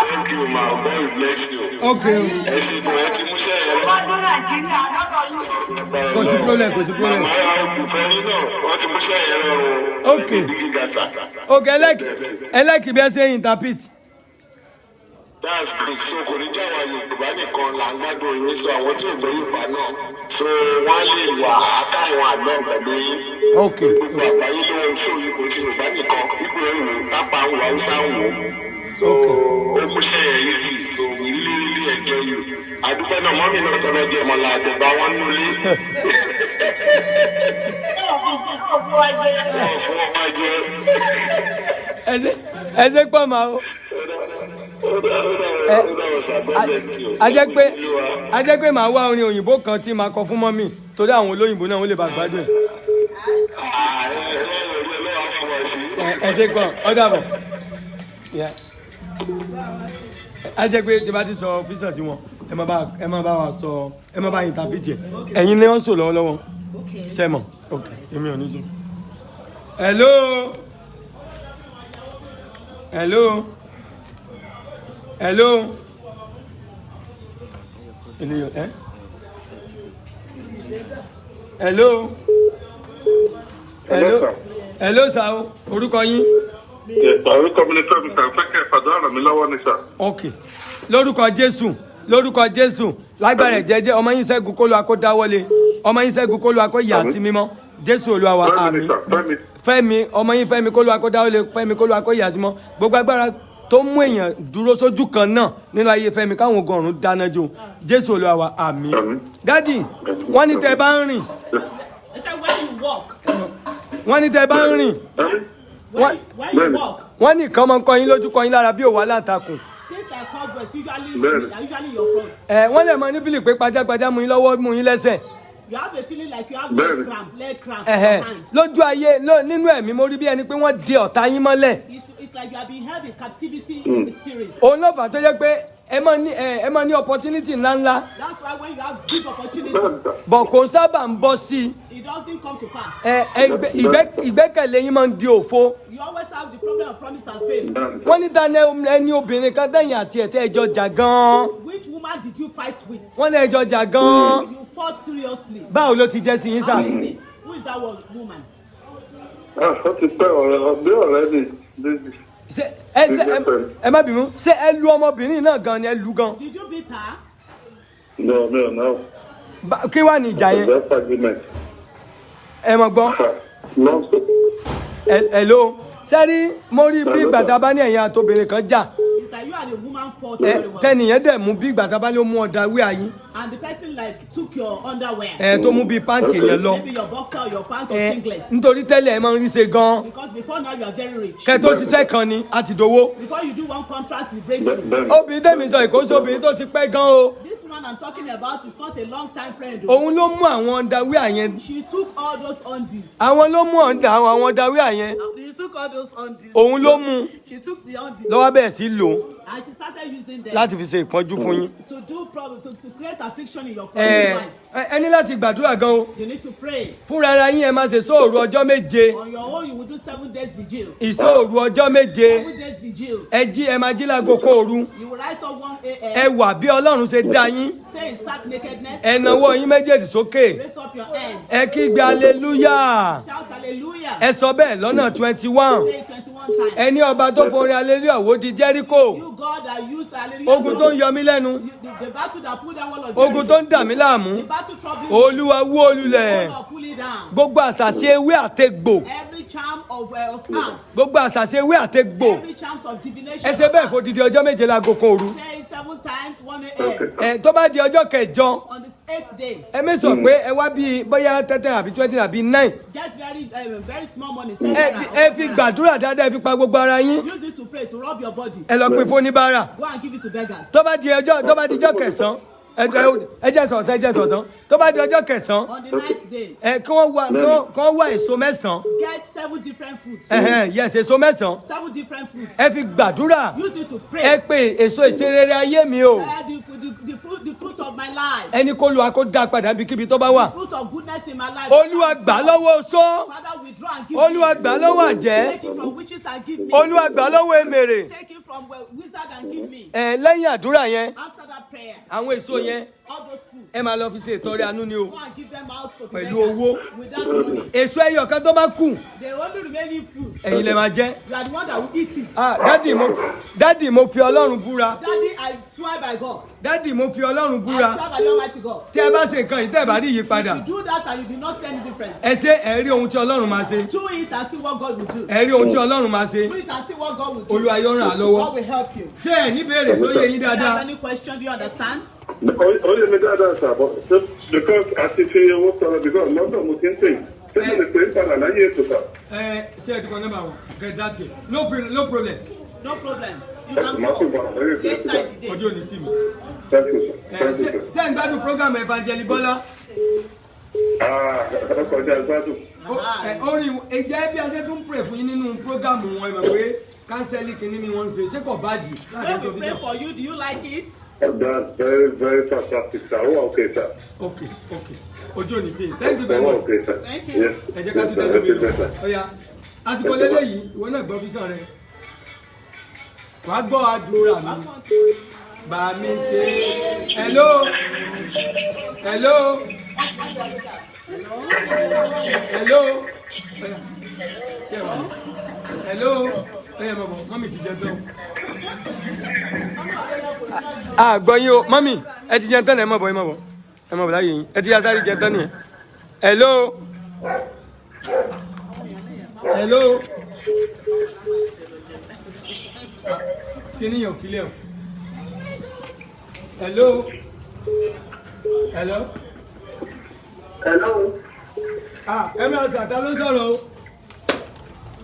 Speaker 5: thank you ma God bless you.
Speaker 1: ok
Speaker 5: ẹ ṣe gan ẹ ti múṣẹ́ yẹn lọ.
Speaker 1: kò sí problem.
Speaker 5: màmá olùfẹ́ yín náà wọ́n ti múṣẹ́ yẹn lọ o.
Speaker 1: ok ẹ lẹ́kì bí ẹ ṣe interpret.
Speaker 5: That's good. So kò ní jáwọ́ Yorùbá nìkan là ń gbádùn yín sọ àwọn tí ò gbọ́ Yorùbá náà so wọ́n lè wà áká ìwọ̀n àlọ́ pẹ̀lú yín.
Speaker 1: ok
Speaker 5: gbogbo àgbáyé ló ń sọ yìí kò sí Yorùbá nìkan gbogbo ẹ̀ wò tápá ń wò Haúsá ń wò so ó múṣẹ́ yẹn yìí sí so we really enjoy you. àdúgbò náà mọ́mí náà tọ́lọ́ jẹ́ mọ́lá àjọba wọn nulẹ̀. fún ọmọ jẹ.
Speaker 1: ẹ ṣe pọ̀ máa o. a jẹ́ pé màá wá orin òyìnbó kan tí màá kọ fún mọ́mì torí àwọn olóyìnbó náà wọ́n lè bá gbádùn ẹ ṣe pọ̀ ó dàbọ̀. a jẹ́ pé tí bá ti sọ físà sí wọn ẹ má bá wa sọ ẹ má bá yín tàbí tiẹ̀ ẹ̀yin ni wọ́n sọ lọ́wọ́lọ́wọ́ sẹ́mọ̀ ok èmi ò ní sọ. hello. hello hello sir o orúkọ yín.
Speaker 6: orúkọ mi ni Fẹ́mi sàn fẹ́ kẹ́ ìfàdúrà ràn mí lọ́wọ́ ní sà.
Speaker 1: ok lórúkọ Jésù lágbára jẹ́jẹ́ ọmọ yín Ṣẹ́gun kó Olúwa kó dáwọ́lé ọmọ yín Ṣẹ́gun kó Olúwa kó yà sí mímọ́ Jésù Olúwa wa àmín. Fẹ́mi ọmọ yín Fẹ́mi kó Olúwa kó dáwọ́lé Fẹ́mi kó Olúwa kó yà sí mímọ́ gbogbo agbára tó mú èèyàn dúró sójú kan náà nínú ayé Fẹ́mi káwọn ogun ọ̀run dáná jó Jésù Olúwa wa àmín. dádì wọ́n ní tẹ́ bá ń rìn.
Speaker 2: I said when you walk.
Speaker 1: wọ́n ní tẹ́ bá ń rìn.
Speaker 2: When you walk.
Speaker 1: wọ́n ní nǹkan máa ń kọ yín lójú kọ yín lára bí òwò aláǹtakùn.
Speaker 2: Things like cobwebs usually your front.
Speaker 1: wọ́n lè mọ ní bílì pé pajápajá mú yín lọ́wọ́ mú yín lẹ́sẹ̀.
Speaker 2: You have a feeling like you have leg cramp in your hand.
Speaker 1: lójú ayé nínú ẹ̀mí mo rí bí ẹni pé wọ́n de ọ̀tá yín mọ́lẹ̀.
Speaker 2: It's like you have been held in captivity in the spirit.
Speaker 1: òun ló fà tó yẹ pé ẹ máa ní opportunity ńláńlá.
Speaker 2: That's why when you have big opportunities.
Speaker 1: bọ̀ kò sábà ń bọ́ sí
Speaker 2: It doesn't come to pass.
Speaker 1: ìgbẹ́kẹ̀lé yín máa ń di òfo.
Speaker 2: You always have the problem of promise and faith.
Speaker 1: wọ́n ní ta ẹni obìnrin kan dẹ́yìn àti ẹ̀tẹ́ ẹjọ́ jà gan-an.
Speaker 2: Which woman did you fight with?
Speaker 1: wọ́n ní ẹjọ́ jà gan-an.
Speaker 2: You fought seriously.
Speaker 1: báwo ló ti jẹ́ sí yín sà?
Speaker 2: How is it? Who is that woman?
Speaker 6: ó ti pẹ́ ọ̀rẹ́ mi.
Speaker 1: ẹ má bínú ṣé ẹ lu ọmọbìnrin náà gan ni ẹ lu gan.
Speaker 2: Did you beat her?
Speaker 6: No.
Speaker 1: kí wàá ní ìjà yẹn. ẹ mọ̀ gbọ́. hello sẹ́rí mo rí bí ìgbà tá a bá ní ẹ̀yìn àtobìnrin kan jà.
Speaker 2: It's like you and a woman fought very well.
Speaker 1: tẹ́nìyẹn dẹ̀ mú bí ìgbà tá a bá ní ó mú ọ̀dà wíwá yín.
Speaker 2: And the person like took your underwear.
Speaker 1: tó mú bí pàǹtì yẹn lọ.
Speaker 2: Maybe your boxer or your pants or singlet.
Speaker 1: nítorí tẹ́lẹ̀ ẹ máa ń rí ṣe gan.
Speaker 2: Because before now you are very rich.
Speaker 1: kẹ́ tó ṣiṣẹ́ kan ni a ti dowó.
Speaker 2: Before you do one contract you break through.
Speaker 1: obìnrin tẹ̀mí sọ ìkóso obìnrin tó ti pẹ́ gan o.
Speaker 2: This one I'm talking about is not a long time friend.
Speaker 1: òun ló mú àwọn ọ̀dà wíwá yẹn.
Speaker 2: She took all those undies.
Speaker 1: àwọn ló mú àwọn ọ̀dà wíwá yẹn.
Speaker 2: She took all those undies.
Speaker 1: òun ló mú.
Speaker 2: She took the undies.
Speaker 1: lọ́wọ́ bẹ̀rẹ̀ sí lò.
Speaker 2: And she started using them.
Speaker 1: láti fi ṣe ìpọ́njú fún yín.
Speaker 2: To do problem to create affliction in your family life.
Speaker 1: ẹ ní láti gbàdúrà gan o.
Speaker 2: You need to pray.
Speaker 1: fúnra ara yín ẹ máa ṣe sóòrù ọjọ́ méje.
Speaker 2: On your own you will do 7 days vigil.
Speaker 1: ìsóòrù ọjọ́ méje.
Speaker 2: 7 days vigil.
Speaker 1: ẹ máa jí láago kóòrù.
Speaker 2: You will rise up 1 a.m.
Speaker 1: ẹ wà bí Ọlọ́run ṣe dá yín.
Speaker 2: Stay in stark nakedness.
Speaker 1: ẹ nawọ́ yín méjèèjì sókè.
Speaker 2: Raise up your hands.
Speaker 1: ẹ kígbe hallelujah.
Speaker 2: Shout hallelujah.
Speaker 1: ẹ sọ bẹ́ẹ̀ lọ́nà 21.
Speaker 2: Say 21 times.
Speaker 1: ẹni ọba tó forí hallelujah wó di Jẹ́ríkò.
Speaker 2: You God that used hallelujah.
Speaker 1: ogun tó ń yọ mí lẹ́nu.
Speaker 2: The battle that pulled down wall of Jericho.
Speaker 1: ogun tó ń dà mí láàmú.
Speaker 2: The battle troubling.
Speaker 1: Olúwa wó lulẹ̀.
Speaker 2: God pull it down.
Speaker 1: gbogbo àṣàṣe ewé àtegbò.
Speaker 2: Every charm of herbs.
Speaker 1: gbogbo àṣàṣe ewé àtegbò.
Speaker 2: Every charm of divination.
Speaker 1: ẹ ṣe bẹ́ẹ̀ fòdìdí ọjọ́ méje láago kan òru.
Speaker 2: Say it 7 times 1 a.m.
Speaker 1: tó bá di ọjọ́ kẹjọ.
Speaker 2: On the 8th day.
Speaker 1: ẹ mẹ́sàn pé ẹ wá bíi bóyá 10 àbí 20 àbí 9.
Speaker 2: Get very small money.
Speaker 1: ẹ fi gbàdúrà dáadáa ẹ fi pa gbogbo ara yín.
Speaker 2: Use it to pray to rub your body.
Speaker 1: ẹ lọ pín fún oníbàárà.
Speaker 2: Go and give it to beggars.
Speaker 1: tó bá di ọjọ́ kẹsàn-án ẹ jẹ́ sọ̀tàn tó bá di ọjọ́ kẹsàn-án.
Speaker 2: On the 9th day.
Speaker 1: kí wọ́n wá èso mẹ́sàn-án.
Speaker 2: Get 7 different fruits.
Speaker 1: yes èso mẹ́sàn-án.
Speaker 2: 7 different fruits.
Speaker 1: ẹ fi gbàdúrà.
Speaker 2: Use it to pray.
Speaker 1: ẹ pé èso ìṣerere ayé mi o.
Speaker 2: The fruit of my life.
Speaker 1: ẹni kó lu akó dá padà níbikíbi tó bá wà.
Speaker 2: The fruit of goodness in my life.
Speaker 1: Olúwa gbà lọ́wọ́ oṣó.
Speaker 2: Father, withdraw and give
Speaker 1: Olúwa
Speaker 2: me.
Speaker 1: gbà lọ́wọ́ àjẹ́.
Speaker 2: Take it from witches and give me.
Speaker 1: Olúwa gbà lọ́wọ́ èmèrè.
Speaker 2: Take it from wizard and give me.
Speaker 1: lẹ́yìn àdúrà yẹn
Speaker 2: After that prayer.
Speaker 1: àwọn èso yẹn
Speaker 2: All those fruits.
Speaker 1: ẹ máa lọ fi ṣe ìtọrẹ àánú ni o.
Speaker 2: Go and give them out for
Speaker 1: Pẹ̀lú
Speaker 2: beggars
Speaker 1: owó.
Speaker 2: without money.
Speaker 1: èso ẹyọ kan tó bá kù
Speaker 2: The only remaining fruit.
Speaker 1: ẹ̀yin lè máa jẹ.
Speaker 2: You are the one that will eat it.
Speaker 1: dádì mo fi Ọlọ́run búra.
Speaker 2: Daddy, I swear by God.
Speaker 1: dádì mo fi Ọlọ́run
Speaker 2: I
Speaker 1: búra.
Speaker 2: swear by the Almighty God.
Speaker 1: tí ẹ bá ṣe nǹkan yìí tẹ́ ẹ bá rí ìyípadà
Speaker 2: You do that and you do not see any difference.
Speaker 1: ẹ ṣe ẹ rí ohun tí Ọlọ́run máa ṣe.
Speaker 2: Do it and see what God will do.
Speaker 1: ẹ rí ohun tí Ọlọ́run máa ṣe.
Speaker 2: Do it and see what God will do.
Speaker 1: Olúwa yóò ràn án lọ́wọ́.
Speaker 2: God will help you.
Speaker 1: ṣé ẹ ní béèrè sóyè yín
Speaker 2: If you have
Speaker 1: dáadáa.
Speaker 2: any question, do you understand?
Speaker 6: Oye mi dáadáa sà bọ̀ because àti fi owó sọ̀rọ̀ because lọ́dọ̀ mo ti ń pè ṣé mo lè pè é padà láyé ètò sà.
Speaker 1: ṣé ẹ ti kọ nọ́mbà wọn kẹ dátì no problem.
Speaker 2: No problem. You can
Speaker 6: Má tún
Speaker 2: go.
Speaker 6: bọ̀ lórí
Speaker 2: Later
Speaker 6: ètò sà.
Speaker 2: in the day.
Speaker 1: ọjọ́ òní tì mí.
Speaker 6: Thank you sir. Thank you sir.
Speaker 1: ṣé ẹ ń gbádùn program Evangelist Bọ́lá.
Speaker 6: Ọkọ̀jà ìgbádùn.
Speaker 1: orin ìjẹ́ bí a ṣe tún pray fún yín nínú program wọn ẹ mọ̀ pé kánsẹ́lì kìíní ni wọ́n ń ṣe ṣé kò bá dì.
Speaker 2: When we pray for you, do you like it?
Speaker 6: That's very very fantastic sir. Oh, okay sir.
Speaker 1: okay ọjọ́ òní tì í thank you very
Speaker 6: Oh,
Speaker 1: much.
Speaker 6: okay sir.
Speaker 2: Thank you.
Speaker 6: Yes.
Speaker 1: ẹ jẹ́ ká tún tẹ́lẹ̀ mi lọ ọ̀ya àsìkò lélẹ́yìí ìwọ náà gbọ́ físàn rẹ wàá gbọ́ àdúrà mi bá mi ṣe hello. Hello. Hello. Hello. Mami ti jẹ tán. Gbọ́ yín o, mami ẹ ti jẹ tán ẹ má bọ̀ ẹ má bọ̀ láyé yín ẹ ti yá sáré jẹ tán nìyẹn. Hello. Hello. Kini yàn kílẹ̀ o. Hello. Hello.
Speaker 5: Hello.
Speaker 1: Ẹ máa ṣàtà ló sọ̀rọ̀ o.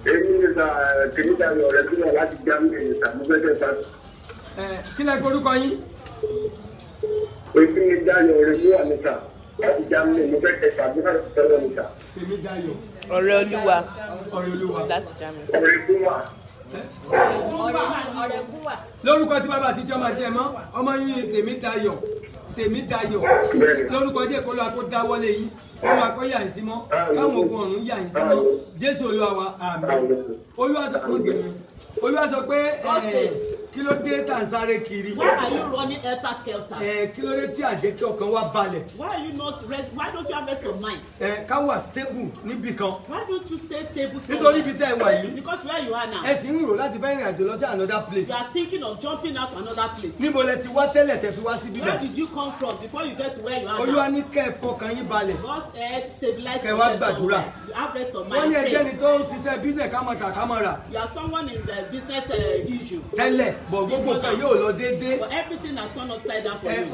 Speaker 5: Èmi ni sà kìnìún ayọ̀ rẹ̀ sílẹ̀ láti gbá mi ní sàmúgbẹ́jẹ̀ bá.
Speaker 1: Kí lẹ orúkọ yín?
Speaker 5: Èmi ni Dayọ̀ rẹ̀ sílẹ̀ ní sà láti gbá mi ní fẹ́ kẹta bí wọ́n ti tẹ́lẹ̀ ní sà.
Speaker 1: Tèmi Dayọ̀.
Speaker 7: Ọ̀rẹ́ Olúwa.
Speaker 1: Ọ̀rẹ́ Olúwa.
Speaker 7: Láti Germany.
Speaker 5: Ọ̀rẹ́ Gúnwà.
Speaker 7: Ọ̀rẹ́ Gúnwà.
Speaker 1: Lórúkọ tí bàbá àtijọ́ máa jẹ mọ́, ọmọ yín ni Tèmi Dayọ̀. Tèmi Dayọ̀. Lórúkọ díẹ̀ kó lọ akó dáwọ́lé yín. Olúwa kó yà yín sí mọ́, káwọn ogun ọ̀run yà yín sí mọ́. Jésù Olúwa wa, àmín. Olúwa sọ pé kí ló dé tá ń sáré kiri?
Speaker 2: Why are you running helter skelter?
Speaker 1: Kí ló dé tí àjẹ́ kí ọkàn wa balẹ̀?
Speaker 2: Why are you not rest? Why don't you have rest of mind?
Speaker 1: Ká wà stable níbì kan.
Speaker 2: Why don't you stay stable?
Speaker 1: Nítorí ibi tẹ́ ẹ wà yìí.
Speaker 2: Because where you are now.
Speaker 1: Ẹ sì ń rò láti fẹ́ rìn àjò lọ sí another place.
Speaker 2: You are thinking of jumping out to another place.
Speaker 1: Níbo lẹ ti wá tẹ́lẹ̀ tẹ́ fi wá síbí
Speaker 2: Where
Speaker 1: bẹ̀?
Speaker 2: did you come from before you get to where you are
Speaker 1: Olúwa
Speaker 2: now?
Speaker 1: ní kẹ́ ẹ fọkàn yín balẹ̀.
Speaker 2: God's head stabilize
Speaker 1: Kẹ́ wá
Speaker 2: yourself
Speaker 1: gbàdúrà.
Speaker 2: somewhere. You have rest of
Speaker 1: Wọ́n ní
Speaker 2: mind.
Speaker 1: ẹjẹ́ ni
Speaker 2: Pray.
Speaker 1: tó ń ṣiṣẹ́ business kámọ̀tà kámọ̀rà.
Speaker 2: You are someone in the business issue.
Speaker 1: Tẹ́lẹ̀ bọ̀ gbogbo nǹkan yóò lọ déédéé.
Speaker 2: But everything has turned upside down for you.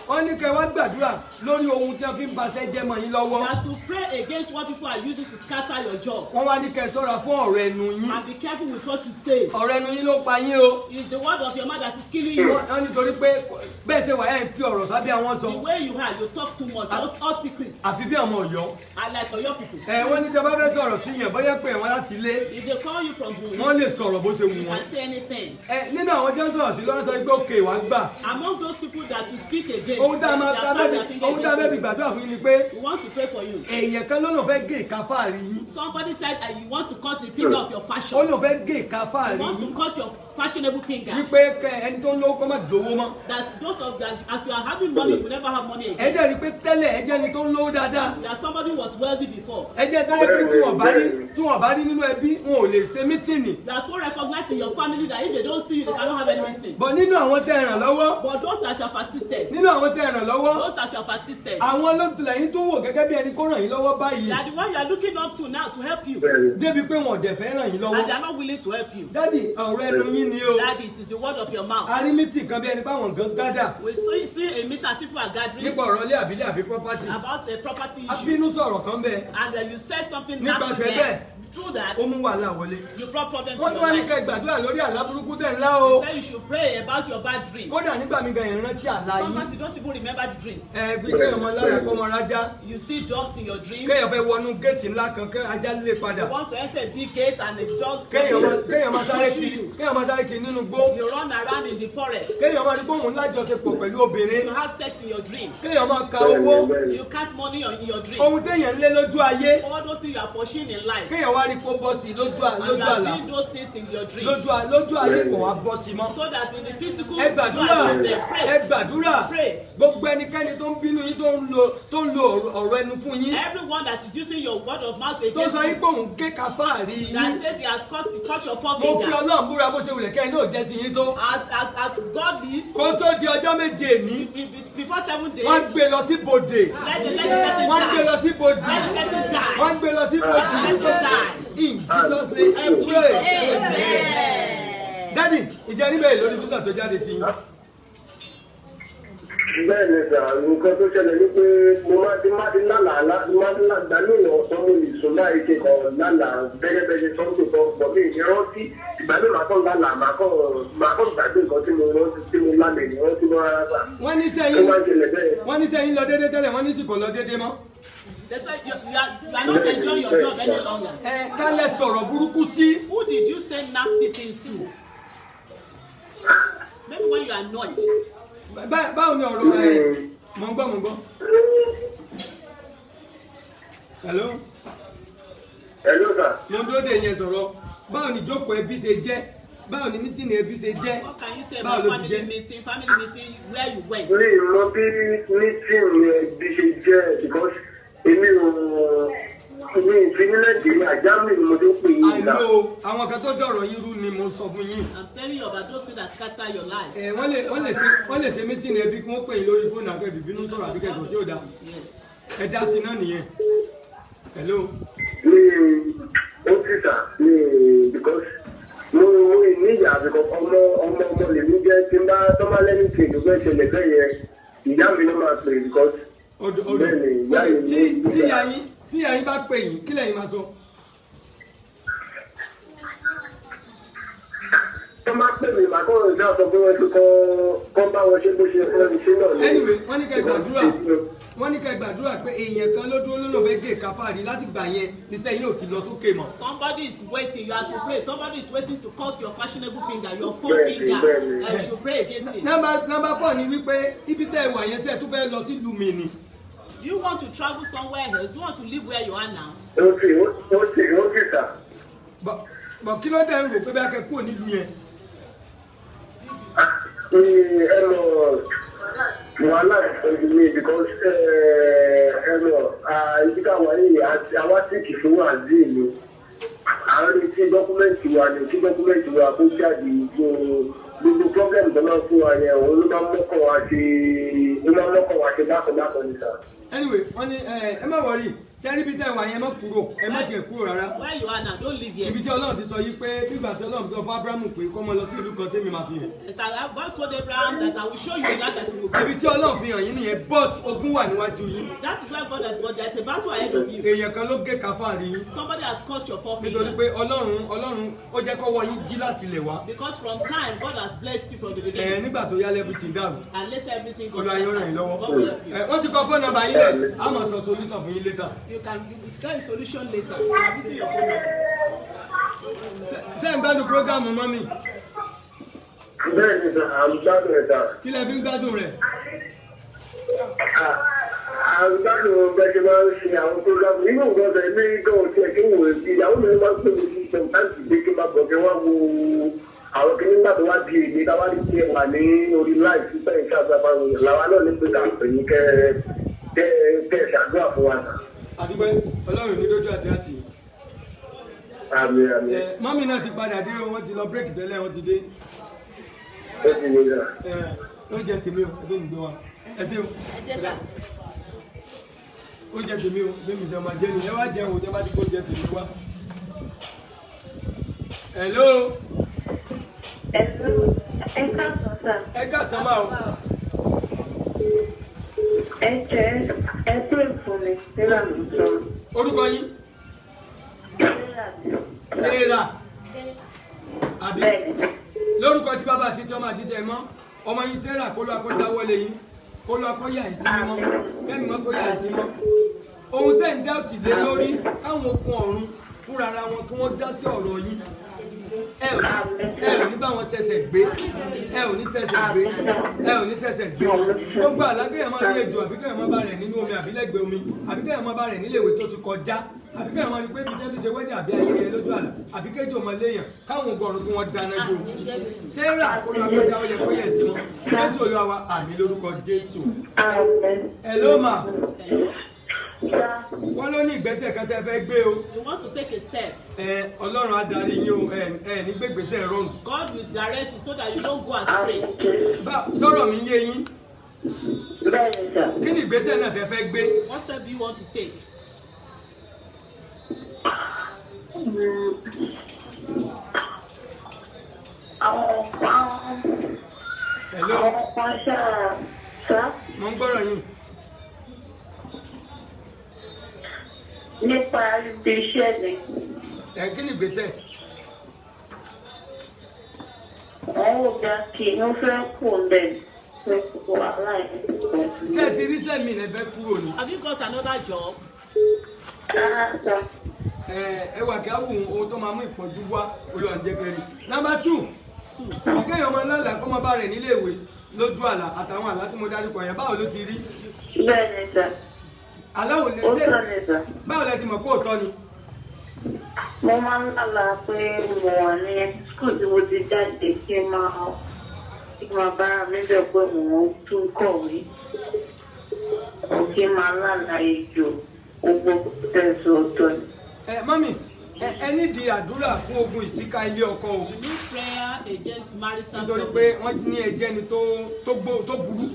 Speaker 1: Wọ́n ní kẹ́ wá gbàdúrà lórí ohun tí wọ́n fi ń baṣẹ́ jẹ́ mọ́ yín lọ́wọ́.
Speaker 2: You have to pray against what people are using to scatter your job.
Speaker 1: Wọ́n wá ní kẹ́ ṣọ́ra fún ọ̀rọ̀ ẹnu yín.
Speaker 2: And be careful with what you say.
Speaker 1: Ọ̀rọ̀ ẹnu yín ló pa yín o.
Speaker 2: It's the word of your mouth that is killing you.
Speaker 1: Wọ́n nítorí pé bẹ́ẹ̀ ṣe wà ẹ̀ ń fi ọ̀rọ̀ sábẹ́ àwọn sọ.
Speaker 2: The way you are, you talk too much. All secrets.
Speaker 1: Àfi bí àwọn Ọ̀yọ́.
Speaker 2: I like Oyo people.
Speaker 1: Wọ́n ní tí a bá fẹ́ sọ̀rọ̀ sí yẹn bóyá pé wọ́n láti ilé.
Speaker 2: If they call you from home,
Speaker 1: Wọ́n lè sọ̀rọ̀ bó ṣe wù
Speaker 2: you
Speaker 1: wọ́n.
Speaker 2: can say anything.
Speaker 1: Nínú àwọn tí wọ́n sọ̀rọ̀ sí lọ́wọ́ sọ pé òkè wá gbà.
Speaker 2: Among those people that you speak against,
Speaker 1: Ohun tá a
Speaker 2: they are turning their finger
Speaker 1: fẹ́
Speaker 2: against
Speaker 1: fi
Speaker 2: you.
Speaker 1: gbàdúrà fún yín ni pé
Speaker 2: We want to pray for you.
Speaker 1: èèyàn kan ló lò fẹ́ gé ìka fáàrí yín.
Speaker 2: Somebody said he wants to cut the finger of your
Speaker 1: Ó
Speaker 2: fashion.
Speaker 1: lò fẹ́ gé ìka
Speaker 2: He
Speaker 1: fáàrí
Speaker 2: wants to
Speaker 1: yín.
Speaker 2: cut your fashionable finger.
Speaker 1: Wípé ẹni tó ń lówó kọ́ má dòwó mọ́.
Speaker 2: That those of that, as you are having money, you will never have money
Speaker 1: Ẹ
Speaker 2: again.
Speaker 1: jẹ́ rí pé tẹ́lẹ̀ ẹ jẹ́ ni tó ń lówó dáadáa.
Speaker 2: You are somebody who was wealthy before.
Speaker 1: Ẹ jẹ́ tó yẹ pé tí wọ́n bá rí nínú ẹbí wọn ò lè ṣe mítìnì.
Speaker 2: You are so recognized in your family that if they don't see you, they cannot have any meeting.
Speaker 1: Bọ̀ nínú àwọn tẹ́ ẹ ràn lọ́wọ́.
Speaker 2: But those that you have assisted,
Speaker 1: Nínú àwọn tẹ́ ẹ ràn lọ́wọ́.
Speaker 2: those that you have assisted,
Speaker 1: Àwọn olótìlẹ́yìn tó wò gẹ́gẹ́ bí ẹni kó ràn yín lọ́wọ́ báyìí.
Speaker 2: they are the one you are looking up to now to help you.
Speaker 1: Débi pé wọn ò dẹ̀ fẹ́ ràn yín
Speaker 2: And
Speaker 1: lọ́wọ́.
Speaker 2: they are not willing to help you.
Speaker 1: Dádì ọ̀rọ̀ ẹnu yín ni o.
Speaker 2: That it is the word of your mouth.
Speaker 1: A rí mítì kan bí ẹni báwọn gan gádà.
Speaker 2: We see a meeting as people are gathering
Speaker 1: Nípa ọ̀rọ̀ ilé àbílẹ̀ àbí property.
Speaker 2: about a property
Speaker 1: A
Speaker 2: issue.
Speaker 1: bínú sọ̀rọ̀ kan bẹ́ẹ̀.
Speaker 2: And then you said something
Speaker 1: Nípasẹ̀
Speaker 2: nasty
Speaker 1: bẹ́ẹ̀.
Speaker 2: there. Through that,
Speaker 1: Ó mú wàhálà wọlé.
Speaker 2: you brought problems
Speaker 1: Wọ́n
Speaker 2: to
Speaker 1: tún wá ní
Speaker 2: your
Speaker 1: ká
Speaker 2: life.
Speaker 1: ìgbàdúrà lórí àlá burúkú tẹ̀ ńlá o.
Speaker 2: Say you should pray about your bad dream.
Speaker 1: Kódà nígbà mi gan ìrántí àlá yín.
Speaker 2: Sometimes you don't even remember the dreams.
Speaker 1: Bí kéèyàn máa lára kó máa rájá.
Speaker 2: You see dogs in your dream.
Speaker 1: Kéèyàn fẹ́ wọnú géètì ńlá kan kí ajá lè padà.
Speaker 2: You want to enter a big gate and a dog
Speaker 1: Kéèyàn máa sáré
Speaker 2: pursue
Speaker 1: kiri.
Speaker 2: you.
Speaker 1: Kéèyàn máa sáré kiri nínú gbó.
Speaker 2: You run around in the forest.
Speaker 1: Kéèyàn máa rí bóun lájọṣepọ̀ pẹ̀lú obìnrin.
Speaker 2: You have sex in your dream.
Speaker 1: Kéèyàn máa ka owó.
Speaker 2: You count money in your dream.
Speaker 1: Ohun téèyàn ń lé lójú ayé.
Speaker 2: All those things you are pursuing in life.
Speaker 1: Kéèyàn wá rí kó bọ́ sí lójú
Speaker 2: And you
Speaker 1: àlá.
Speaker 2: are doing those things in your dream.
Speaker 1: Lójú ayé kò wá bọ́ sí mọ́.
Speaker 2: So that in the physical,
Speaker 1: Ẹ
Speaker 2: you
Speaker 1: gbàdúrà.
Speaker 2: achieve them.
Speaker 1: Ẹ
Speaker 2: Pray.
Speaker 1: gbàdúrà.
Speaker 2: Pray.
Speaker 1: Gbogbo ẹnikẹ́ni tó ń bínú yín tó ń lo ọ̀rọ̀ ẹnu fún yín.
Speaker 2: Everyone that is using your word of mouth
Speaker 1: Tó
Speaker 2: against
Speaker 1: sọ yín
Speaker 2: you,
Speaker 1: pé òun gé kàfáàrí yín.
Speaker 2: that says he has cut your
Speaker 1: Mo fi
Speaker 2: forefinger.
Speaker 1: Ọlọ́run búra bó ṣe wulẹ̀ kẹ́yìn náà jẹ́ sí yín tó.
Speaker 2: As God lives,
Speaker 1: Kó tó di ọjọ́ méje ní.
Speaker 2: before 7 days,
Speaker 1: Wọ́n gbé lọ sí bodè.
Speaker 2: let the person
Speaker 1: Wọ́n gbé
Speaker 2: die.
Speaker 1: lọ sí bodè.
Speaker 2: Let the person die.
Speaker 1: Wọ́n gbé lọ sí
Speaker 2: Let the
Speaker 1: bodè.
Speaker 2: person die.
Speaker 1: In Jesus name I pray. Dádì, ìjẹ́ níbẹ̀ lórí fúsà tó jáde sí yín.
Speaker 5: Bẹ́ẹ̀ ni sà, nǹkan tó ṣẹlẹ̀ ni pé mo máa ti lálàá lónìí ọ̀sán mo lè sùn láì ṣe kàn lálàá bẹ́gẹ́bẹ́gẹ́ sọ́ńtò kan pọ̀ mí ìrántí ìgbà mi màá kàn lálàá màá kàn gbàgbé nǹkan tí mo rántí tí mo lálẹ́ ìrántí mọ́ rárá sà.
Speaker 1: Wọ́n ní sẹ́yìn lọ déédéé tẹ́lẹ̀, wọ́n ní sì kò lọ déédéé mọ́.
Speaker 2: They said you are not enjoying your job any longer.
Speaker 1: Ká lẹ sọ̀rọ̀ burúkú sí.
Speaker 2: Who did you say nasty things to? Maybe when you are annoyed.
Speaker 1: Báwo ni ọ̀rọ̀ ẹ̀ mọ̀ ń gbọ́. Hello?
Speaker 5: Hello sà.
Speaker 1: Mo ń dúró dè yẹn sọ̀rọ̀. Báwo ni ìjókòó ẹbí ṣe jẹ́? báwo ni mítìnì ẹbí ṣe jẹ́?
Speaker 2: What can you say
Speaker 1: Báwo
Speaker 2: about
Speaker 1: ló ti
Speaker 2: family
Speaker 1: jẹ́?
Speaker 2: meeting where you went?
Speaker 7: Mi mọ bí mítìnì ẹbí ṣe jẹ́ because èmi ò ní ìfinilẹ́dì àjámì ni mo tó pè yín
Speaker 1: I know àwọn kan tó dọ̀rọ̀ yín rú ni mo sọ fún yín.
Speaker 2: I'm telling you about those things that scatter your life.
Speaker 1: Wọ́n lè ṣe mítìnì ẹbí kí wọ́n pè yín lórí fóònù àgbẹ̀ bìbínú sọ̀rọ̀ àbí kẹsàn-án tí ó dáa.
Speaker 2: Yes.
Speaker 1: Ẹ dá sí náà nìyẹn. Hello.
Speaker 7: Ó ti sà ní because mo níyà because ọmọ lèmi jẹ́ tí n bá tọ́mọ lẹ́yìn tí ìdúgbò ìṣẹ̀lẹ̀ bẹ́ẹ̀ yẹn ìyá mi ló máa pè because bẹ́ẹ̀ ni ìyá mi.
Speaker 1: Tí ìyá yín bá pè yín kí lẹ́yìn máa sọ?
Speaker 7: Tó máa pè mí màá kọ́ ọ̀rọ̀ ìjà sọ pé wọ́n ti kọ́ bá wọn ṣe bó ṣe fún ẹni ṣe náà.
Speaker 1: Anyway, wọ́n ní kẹ́ gbàdúrà pé èèyàn kan ló dúró lónà fẹ́ gé káfáàrí láti gbà yẹn níṣẹ́ yín ò ti lọ sókè mọ́.
Speaker 2: Somebody is waiting, you have to pray. Somebody is waiting to cut your fashionable finger, your forefinger. You should pray against it.
Speaker 1: Number 4 ni wípé ibi tẹ́ ẹ wà yẹn sẹ́ẹ̀ tó fẹ́ lọ sí ìlú mi ni.
Speaker 2: You want to travel somewhere else? You want to live where you are now?
Speaker 7: Ó ti sà.
Speaker 1: Bọ̀ kí ló dé rò pé bí a kẹ́ kúrò nílùú yẹn?
Speaker 7: Ẹ lọ wàhálà ìfọ̀jú mi because ẹ lọ ibi káwa yìí àwa sì kì fún àzí mi. À ń retí dọ́kúmẹ́ǹtì wa ni kí dọ́kúmẹ́ǹtì wa kó jáde gbogbo pọ́blẹ́mù tó máa fún wa yẹn òun ló máa mọ́kàn wá ṣe bákan ní sà.
Speaker 1: Anyway, wọ́n ní ẹ má wọrí ṣé níbi tẹ́ ẹ wà yẹn má kúrò ẹ má tiẹ̀ kúrò rárá.
Speaker 2: Where you are now, don't live here.
Speaker 1: Ibi tí Ọlọ́run ti sọ yìí pé nígbà tí Ọlọ́run sọ fún Ábúráhámù pé kó mọ lọ sí ìlú kan tẹ́mi máa fi hàn.
Speaker 2: God told Abraham that I will show you a land that you will go.
Speaker 1: Ibi tí Ọlọ́run fi hàn yín nìyẹn but ogun wà níwájú yín.
Speaker 2: That is why God has got there is a battle ahead of you.
Speaker 1: Èèyàn kan ló gé káfáàrí yín.
Speaker 2: Somebody has cut your forefinger.
Speaker 1: Nítorí pé Ọlọ́run ó jẹ́ kọ́wọ́ yín jí láti lè wá.
Speaker 2: Because from time God has blessed you from the beginning.
Speaker 1: Nígbà tó yá lẹ́bù ti dàrú.
Speaker 2: And later everything goes
Speaker 1: Olúwa yóò ràn yín lọ́wọ́.
Speaker 2: God will help you.
Speaker 1: Wọ́n ti kọ fóònù nọ́mbà yín lẹ̀ á máa sọ solution fún yín later.
Speaker 2: You get a solution later. You can visit your phone number.
Speaker 1: Ṣé ń gbádùn prógámù mọ́mì?
Speaker 7: Bẹ́ẹ̀ ni sà, à ń gbádùn ẹ̀ sà.
Speaker 1: Kí lẹ fi ń gbádùn rẹ̀?
Speaker 7: À ń gbádùn bẹ́ẹ̀ ṣe máa ń ṣe àwọn prógámù nínú nǹkan ọ̀sẹ̀ ilé ìgbà òtí ẹ̀ kí wò ó sí ìyàwó mi máa ń pè mí sí ìṣẹ̀m láti gbé kí n máa bọ̀ kí wọ́n wo àwọn kí nígbà tó wá di èdè ká wá ní kí ẹ wà ní orí láì sí bẹ́ẹ̀ ṣe àgbàfà ròyìn làwa náà ní pé ká pè ní kẹ́ ṣàdúrà fún wa sà.
Speaker 1: Àdúgbò Ọlọ́run ní lójú àdúrà tì í.
Speaker 7: Àmín.
Speaker 1: Mọ́mì náà ti padà dé wọ́n ti lọ bírèkì tẹ́lẹ̀ wọ́n ti dé.
Speaker 7: Ó ti yé sà.
Speaker 1: Oúnjẹ tèmi o ẹgbẹ́ mi gbé wa. Ẹ ṣé o. Oúnjẹ tèmi o ẹgbẹ́ mi ṣe ọmọ jẹ́ ni ẹ wá jẹun òjẹ́ bá ti kó oúnjẹ tèmi wá. Hello. Ẹ káàsán máa o.
Speaker 4: Ẹ jẹ́ ẹ pé fún mi síra mi sọ.
Speaker 1: Orúkọ yín? Sarah. Àbí? Lórúkọ tí bàbá àti tí ọmọ àti tẹ̀ mọ́ ọmọ yín Sarah kó lọ akọ́dáwọ́lé yín kó lọ akọ́yà yìí sí mímọ́ kẹ́mi mọ́ kó yà yìí sí mọ́. Ohun tẹ́ ń dá òtì lé lórí káwọn okun ọ̀run fúnra ara wọn kí wọ́n dá sí ọ̀rọ̀ yín. Ẹ ò ní bá wọn ṣẹ̀ṣẹ̀ gbé ẹ ò ní ṣẹ̀ṣẹ̀ gbé gbogbo àlágẹ̀yẹ̀ máa rí ejò àbí kẹ̀yẹ̀ máa bá rẹ̀ nínú omi àbí lẹ́gbẹ̀ẹ́ omi àbí kẹ̀yẹ̀ máa bá rẹ̀ nílé ìwé tó ti kọjá àbí kẹ̀yẹ̀ máa rí pé ibi tí wọ́n ti ṣe wẹ́dẹ̀ àbí ayẹyẹ lójú àlà àbí kéjì ọmọ léèyàn káwọn ògùn kí wọ́n dáná jó Sarah àkọlù akọ́dá ó yẹ kó yẹ sí wọn Jésù Olúwa wa àmín lórúkọ Jésù. Hello ma. Wọ́n ló ní ìgbésẹ̀ kan tẹ́ fẹ́ gbé o.
Speaker 2: You want to take a step.
Speaker 1: Ọlọ́run á darí yín o ní gbégbèsè wrong.
Speaker 2: God will direct you so that you don't go astray.
Speaker 1: Sọ̀rọ̀ mi yé yín.
Speaker 4: Bẹ́ẹ̀ni sà.
Speaker 1: Kí ni ìgbésẹ̀ náà tẹ́ fẹ́ gbé?
Speaker 2: What step do you want to take?
Speaker 1: Hello. Mo ń gbọ́rọ̀ yín.
Speaker 4: Nípa ibi iṣẹ́ mi.
Speaker 1: Kí ni ìgbésẹ̀?
Speaker 4: Àwọn ọ̀gá kì í fẹ́ kú bẹ́ẹ̀ lọ́pọ̀ aláìní.
Speaker 1: Ṣé ti rí sẹ́mi rẹ̀ fẹ́ kúrò ni?
Speaker 2: Have you got another job?
Speaker 1: Ẹ wà kí á wù ohun tó máa mú ìpọ́njú wá Olúwa jẹ́ kẹrin. Number 2. Akẹ́yọ̀ ọmọ lálàá kọ́ máa bá rẹ̀ nílé ìwé lójú àlà àtàwọn àlá tí mo dárúkọ yẹn báwo ló ti rí?
Speaker 4: Bẹ́ẹ̀ni sà.
Speaker 1: Aláwo lè ṣe báwo lẹ ti mọ̀ kó tọ́ ni?
Speaker 3: Mo máa ń lálàá pé mo wà ní school tí mo ti jáde kí n máa bára mi bẹ̀ pé mo tún kọ̀wé. Kí n máa lálàá ejò owó tẹ̀sán ọ̀tọ̀ ni.
Speaker 1: Mọ́mì, ẹ nídìí àdúrà fún ogun ìṣíká ilé ọkọ o.
Speaker 2: You need prayer against marital
Speaker 1: Nítorí
Speaker 2: problem.
Speaker 1: pé wọ́n ní ẹjẹ́ ni tó burú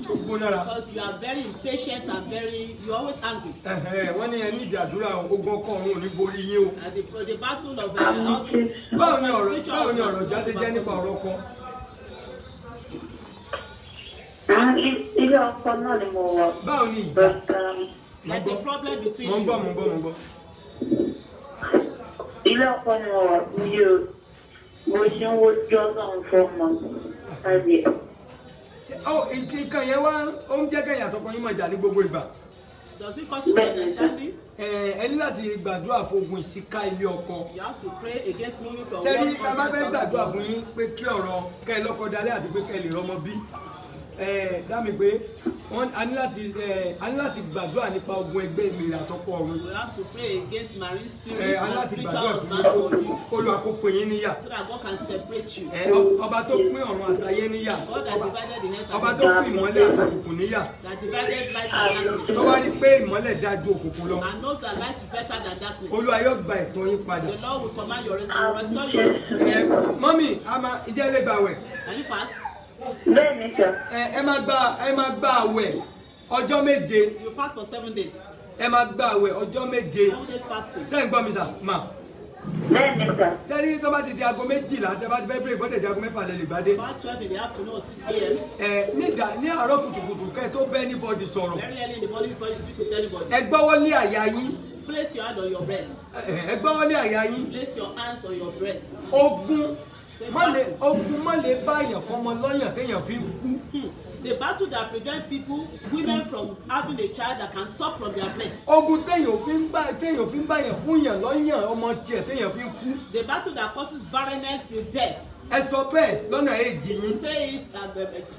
Speaker 1: tó gbónára.
Speaker 2: Because you are very impatient and you are always angry.
Speaker 1: Wọ́n ní ẹ nídìí àdúrà ogun ọkọ ọ̀run ò ní borí yín o.
Speaker 2: And the battle of husband.
Speaker 1: Báwo ni ọ̀rọ̀ ìjà ṣe jẹ́ nípa ọ̀rọ̀ ọkọ?
Speaker 3: Ilé ọkọ náà ni mo wà.
Speaker 1: Báwo ni ìjà?
Speaker 2: There's a problem between
Speaker 1: Mo ń
Speaker 2: you.
Speaker 1: gbọ́.
Speaker 3: Ilé ọkọ ni mo wà fún yìí o. Mo ṣe ń wojú ọlọ́run fọ́ọ̀mù láti ẹ̀.
Speaker 1: Ìkan yẹn wá ó ń jẹ́ kẹ́yìn àtọkọ yín máa jà ní gbogbo ìgbà.
Speaker 2: Does it cause misunderstanding?
Speaker 1: Ẹ ní láti gbàdúrà fún ogun ìṣíká ilé ọkọ.
Speaker 2: You have to pray against moving from
Speaker 1: Sẹ́ni
Speaker 2: one
Speaker 1: ká bá fẹ́
Speaker 2: husband to
Speaker 1: gbàdúrà
Speaker 2: another.
Speaker 1: fún yín pé kí ọ̀rọ̀ kẹ́ ẹ lọ́kọ dalẹ̀ àti pé kẹ́ ẹ lè rọmọ bí. Dámi pé a ní láti gbàdúrà nípa ogun ẹgbẹ́ ìmìrì àtọkọ ọ̀run.
Speaker 2: We have to pray against marine spirit
Speaker 1: A ní
Speaker 2: and
Speaker 1: láti
Speaker 2: spiritual
Speaker 1: gbàdúrà fún
Speaker 2: husband for you.
Speaker 1: yín Olúwa kó pín yín níyà.
Speaker 2: So that God can separate you.
Speaker 1: Ọba tó pín ọ̀run àtayé níyà.
Speaker 2: God that divided the head
Speaker 1: Ọba
Speaker 2: and
Speaker 1: tó
Speaker 2: the
Speaker 1: pín ìmọ́lẹ̀ àtòkùnkùn níyà.
Speaker 2: that divided light and darkness.
Speaker 1: Tó wá rí pé ìmọ́lẹ̀ dáa ju òkùnkùn lọ.
Speaker 2: And knows that light is better than darkness.
Speaker 1: Olúwa yóò gba ẹ̀tọ́ yín padà.
Speaker 2: The Lord will command your restore your
Speaker 1: Mọ́mì, ìjẹ́ ilé gbàwẹ̀.
Speaker 2: Can you fast?
Speaker 3: Bẹ́ẹ̀ni sọ.
Speaker 1: Ẹ máa gba àwẹ̀ ọjọ́ méje.
Speaker 2: You fast for 7 days.
Speaker 1: Ẹ máa gba àwẹ̀ ọjọ́ méje.
Speaker 2: 7 days fasting.
Speaker 1: Sẹ́yìn gbọ́ mi sà, mà.
Speaker 3: Bẹ́ẹ̀ni sọ.
Speaker 1: Sẹ́yìn tó bá ti di aago méjìlá, tẹ́ bá ti fẹ́ bírèkì bọ́dẹ̀ di aago mẹ́fà lẹ́lẹ̀ ìbádé.
Speaker 2: About 12 in the afternoon or 6 p.m.
Speaker 1: Ní àárọ̀ kùtùkùtù kẹ́ ẹ tó bẹ́ anybody sọ̀rọ̀.
Speaker 2: Very early in the morning before you speak with anybody.
Speaker 1: Ẹ gbọ́wọ́lé àyà yín.
Speaker 2: Place your hand on your breast.
Speaker 1: Ẹ gbọ́wọ́lé àyà yín.
Speaker 2: Place your hands on your breast.
Speaker 1: Ogun má lè bá èèyàn kan ọmọ lọ́yàn téèyàn fi kú.
Speaker 2: The battle that prevents women from having a child that can suck from their breast.
Speaker 1: Ogun téèyàn fi ń bá èèyàn fún yàn lọ́yàn ọmọ tiẹ̀ téèyàn fi kú.
Speaker 2: The battle that causes barrenness till death.
Speaker 1: Ẹ sọ bẹ́ẹ̀ lọ́nà èjì yín.
Speaker 2: Say it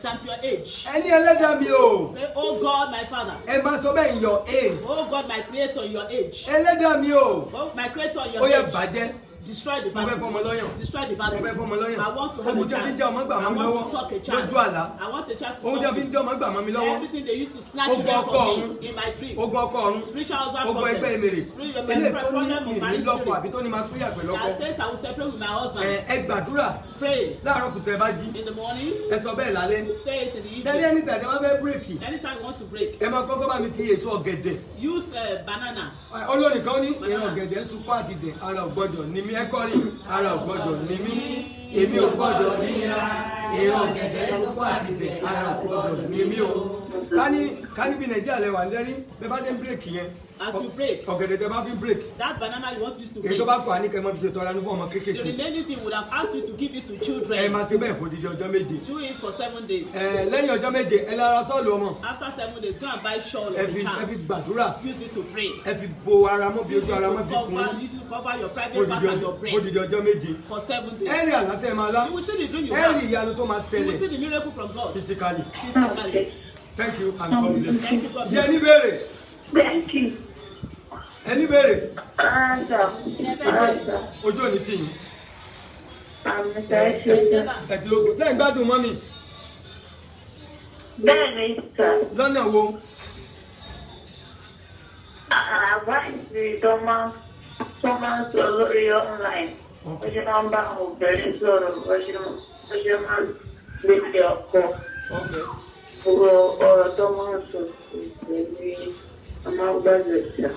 Speaker 2: times your age.
Speaker 1: Ẹni ẹlẹ́dàá mi o.
Speaker 2: Say, oh God, my Father.
Speaker 1: Ẹ máa sọ bẹ́ẹ̀ in your age.
Speaker 2: Oh God, my Creator, in your age.
Speaker 1: Ẹlẹ́dàá mi o.
Speaker 2: Oh, my Creator, in
Speaker 1: Ó
Speaker 2: your
Speaker 1: yẹ
Speaker 2: age.
Speaker 1: bàjẹ́.
Speaker 2: Destroy the
Speaker 1: Mo fẹ́
Speaker 2: battle.
Speaker 1: fọmọ lọ́yàn.
Speaker 2: Destroy the battle.
Speaker 1: Mo fẹ́ fọmọ lọ́yàn.
Speaker 2: I want to have
Speaker 1: Ogun
Speaker 2: a
Speaker 1: tí a fi ń
Speaker 2: child.
Speaker 1: jẹ́ ọmọ gbà
Speaker 2: I
Speaker 1: mọ́ mi
Speaker 2: want
Speaker 1: lọ́wọ́
Speaker 2: to suck a child.
Speaker 1: lójú àlá.
Speaker 2: I want a child to
Speaker 1: Ogun tí a fi ń
Speaker 2: suck
Speaker 1: jẹ́ ọmọ gbà mọ́ mi lọ́wọ́.
Speaker 2: everything they used to snatch
Speaker 1: Ogun
Speaker 2: children
Speaker 1: ọkọ
Speaker 2: from
Speaker 1: ọ̀run.
Speaker 2: me in my dream.
Speaker 1: Ogun ọkọ ọ̀run.
Speaker 2: Spiritual husband
Speaker 1: Ogun ẹgbẹ́
Speaker 2: problem.
Speaker 1: ìmèrè.
Speaker 2: Spiritual
Speaker 1: Ilé tó ní
Speaker 2: problem of
Speaker 1: ìní
Speaker 2: marriage
Speaker 1: lọ́kọ àbí
Speaker 2: spirit.
Speaker 1: tó ní máa pínyà pẹ̀lú ọkọ.
Speaker 2: That says I will separate with my husband.
Speaker 1: Ẹ gbàdúrà
Speaker 2: Pray
Speaker 1: láàárọ̀ kùtù ẹ bá jí.
Speaker 2: in the morning.
Speaker 1: Ẹ sọ bẹ́ẹ̀ lálẹ́.
Speaker 2: Say it in the
Speaker 1: Sẹ́ni
Speaker 2: evening.
Speaker 1: ẹni tẹ̀lé máa fẹ́ bírèkì.
Speaker 2: Anytime you want to break,
Speaker 1: Ẹ máa kọ́kọ́ bá mi fi èso ọ̀gẹ̀dẹ̀.
Speaker 2: use banana.
Speaker 1: Olórí kan ní ìran ọ̀gẹ̀dẹ̀ ń sunkún àti dẹ̀ ara ò gbọ́dọ̀ ní mí ẹ́kọ́rì ara ò gbọ́dọ̀ ní mí èmi ò gbọ́dọ̀ níra ìran ọ̀gẹ̀dẹ̀ ń sunkún àti dẹ̀ ara ò gbọ́dọ̀ ní mí o. Ká ní bí Nàìjíríà lẹ́wà lẹ́rí bẹ́ẹ̀ bá dé ń bírèkì yẹn
Speaker 2: As you break,
Speaker 1: ọ̀gẹ̀dẹ̀ tẹ bá fi ń bírèkì
Speaker 2: that banana you want to use to
Speaker 1: èyí
Speaker 2: break,
Speaker 1: tó bá kọ̀ á ní kẹ́ ẹ máa fi ṣètò ara ní fún ọmọ
Speaker 2: the
Speaker 1: kéékèèké.
Speaker 2: remaining thing would have asked you to give it to
Speaker 1: Ẹ
Speaker 2: children.
Speaker 1: máa ṣe bẹ́ẹ̀ fún odidi ọjọ́ méje.
Speaker 2: Do it for 7 days.
Speaker 1: Lẹ́yìn ọjọ́ méje ẹ lára sọ́ọ̀lù ọmọ
Speaker 2: After 7 days, go and buy shawl
Speaker 1: ẹ
Speaker 2: of
Speaker 1: fi
Speaker 2: the child.
Speaker 1: gbàdúrà
Speaker 2: Use it to pray.
Speaker 1: ẹ fi bo ara mọ́ bí
Speaker 2: Use
Speaker 1: ojú
Speaker 2: it
Speaker 1: ara
Speaker 2: to
Speaker 1: mọ́ bí kún
Speaker 2: cover your private part and your breast
Speaker 1: odidi ọjọ́ méje.
Speaker 2: for 7 days.
Speaker 1: Ẹ rí àlátẹ̀ máa lá
Speaker 2: You will see the dream you
Speaker 1: ẹ rí
Speaker 2: have.
Speaker 1: ìyanu tó máa
Speaker 2: You will see
Speaker 1: ṣẹlẹ̀
Speaker 2: the miracle from God
Speaker 1: physically.
Speaker 2: physically.
Speaker 1: Thank you and God bless.
Speaker 2: Thank you, God
Speaker 1: Jẹ́
Speaker 2: bless
Speaker 1: ní
Speaker 2: you.
Speaker 1: béèrè
Speaker 3: Thank you.
Speaker 1: ẹni béèrè
Speaker 3: Answer.
Speaker 1: ojú òní tì yín
Speaker 3: Àmì sẹ́yìn.
Speaker 1: ẹ ti lóko sẹ́yìn gbádùn mọ́ mi
Speaker 3: Bẹ́ẹ̀ni sọ.
Speaker 1: lọ́nà wo
Speaker 3: Àwa ìsìn tó máa ń sọ lórí online. Ó ṣe máa ń bá àwọn obìnrin sọ̀rọ̀, ó ṣe máa ń gbèsè ọkọ. Ọ̀rọ̀ tó máa ń sọ pẹ̀lú ọmọ gbàgbé sà.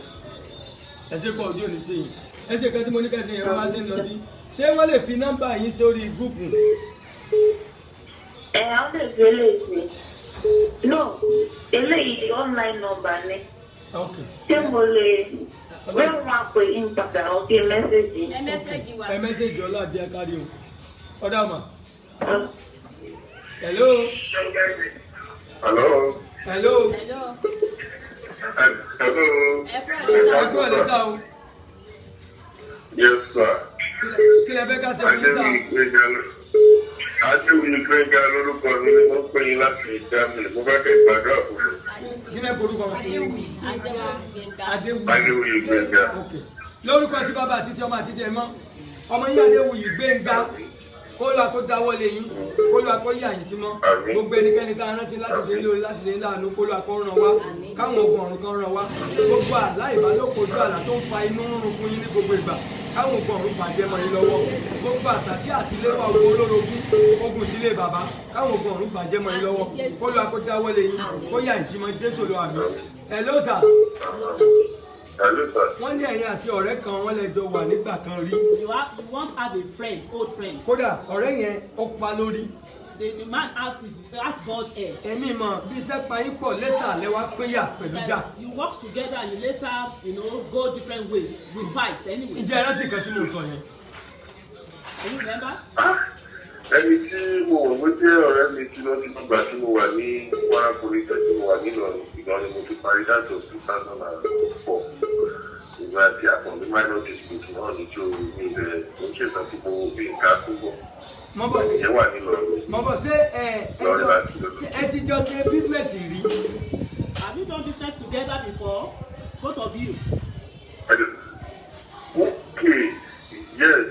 Speaker 1: ẹ ṣe pọ̀ ojú òní tì yín ẹ ṣe kan tí mo ní kẹ́sì yẹn wá sí ń lọ sí ṣé wọ́n lè fi nọ́mbà yín sórí gúùpù.
Speaker 3: Àwọn lè fi eléyìí sí. No, eléyìí online number ni. Ṣé mo lè bẹ́ẹ̀ wọ́n á pè yín padà ọ̀kẹ́ mẹ́sẹ̀gì?
Speaker 1: ẹ mẹ́sẹ̀gì ọlá jẹ́ kárí o ọ̀dà mà. hello.
Speaker 6: Hello.
Speaker 1: hello.
Speaker 6: Hello.
Speaker 1: ẹ kúrò lẹ́sà o.
Speaker 6: Yes, sir.
Speaker 1: kí lẹ fẹ́ ká ṣe fún yín sá.
Speaker 6: Adéwìyí Gbẹ́ngà lórúkọ mi ni wọ́n pè yín láti Germany. Mo fẹ́ kẹ́ gbàdúrà fún mi.
Speaker 1: kí lẹ borúkọ wọn.
Speaker 6: Adéwìyí Gbẹ́ngà.
Speaker 1: ok lórúkọ tí bàbá àti tí ọmọ àti tí ẹ mọ́ ọmọ yín Adéwuyì Gbénga kó lọ kó dáwọ́ lé yín kó lọ kó yà yín sí mọ́ gbogbo ẹnikẹ́ni tá a rántí láti ṣe lórí láti ṣe láàánú kó lọ kó ràn wá káwọn ogun ọ̀run kan ràn wá gbogbo àlá ìbálòpọ̀ ojú àlá tó ń fa inú rúnrún fún yín ní gbogbo ìgbà káwọn ogun ọ̀run bàjẹ́ mọ́ yín lọ́wọ́ gbogbo àṣàṣì àtìlẹ́wà ogun olórogún ogun sílé bàbá káwọn ogun ọ̀run bàjẹ́ mọ́ yín lọ́wọ́ kó lọ kó dáwọ́ lé yín kó yà yín sí mọ́ Jésù lọ àmì ẹ̀ ló sà wọ́n ní ẹ̀yin àti ọ̀rẹ́ kan wọ́n lè jọ wà nígbà kan rí.
Speaker 2: You once have a friend, old friend.
Speaker 1: kódà ọ̀rẹ́ yẹn ó pa lórí.
Speaker 2: The man has bald head.
Speaker 1: èmi mọ̀ bí iṣẹ́ payín pọ̀ lẹ́tà lẹ́wà péyà pẹ̀lú jà.
Speaker 2: You work together and you later go different ways with fights anyway.
Speaker 1: ǹjẹ́ ẹ rántí kan tí mo sọ yẹn.
Speaker 2: Can you remember?
Speaker 6: ẹni tí mo wọ̀ wí pé ọ̀rẹ́ mi ti lọ sí gbàgbà tí mo wà ní Kwara police tí mo wà nílọrin Ìlọrin mo ti parí láti 2004 ìgbà tí àpọ̀nbí minor dispute náà ní tí o ní ilẹ̀ tó ń ṣètò tí mo fi ń ká túbọ̀. ìyẹn wà nílọrin.
Speaker 1: mọ̀bọ̀ ṣé ẹ ti jọ ṣe business rí.
Speaker 2: Have you done business together before? Both of you?
Speaker 6: Okay, yes.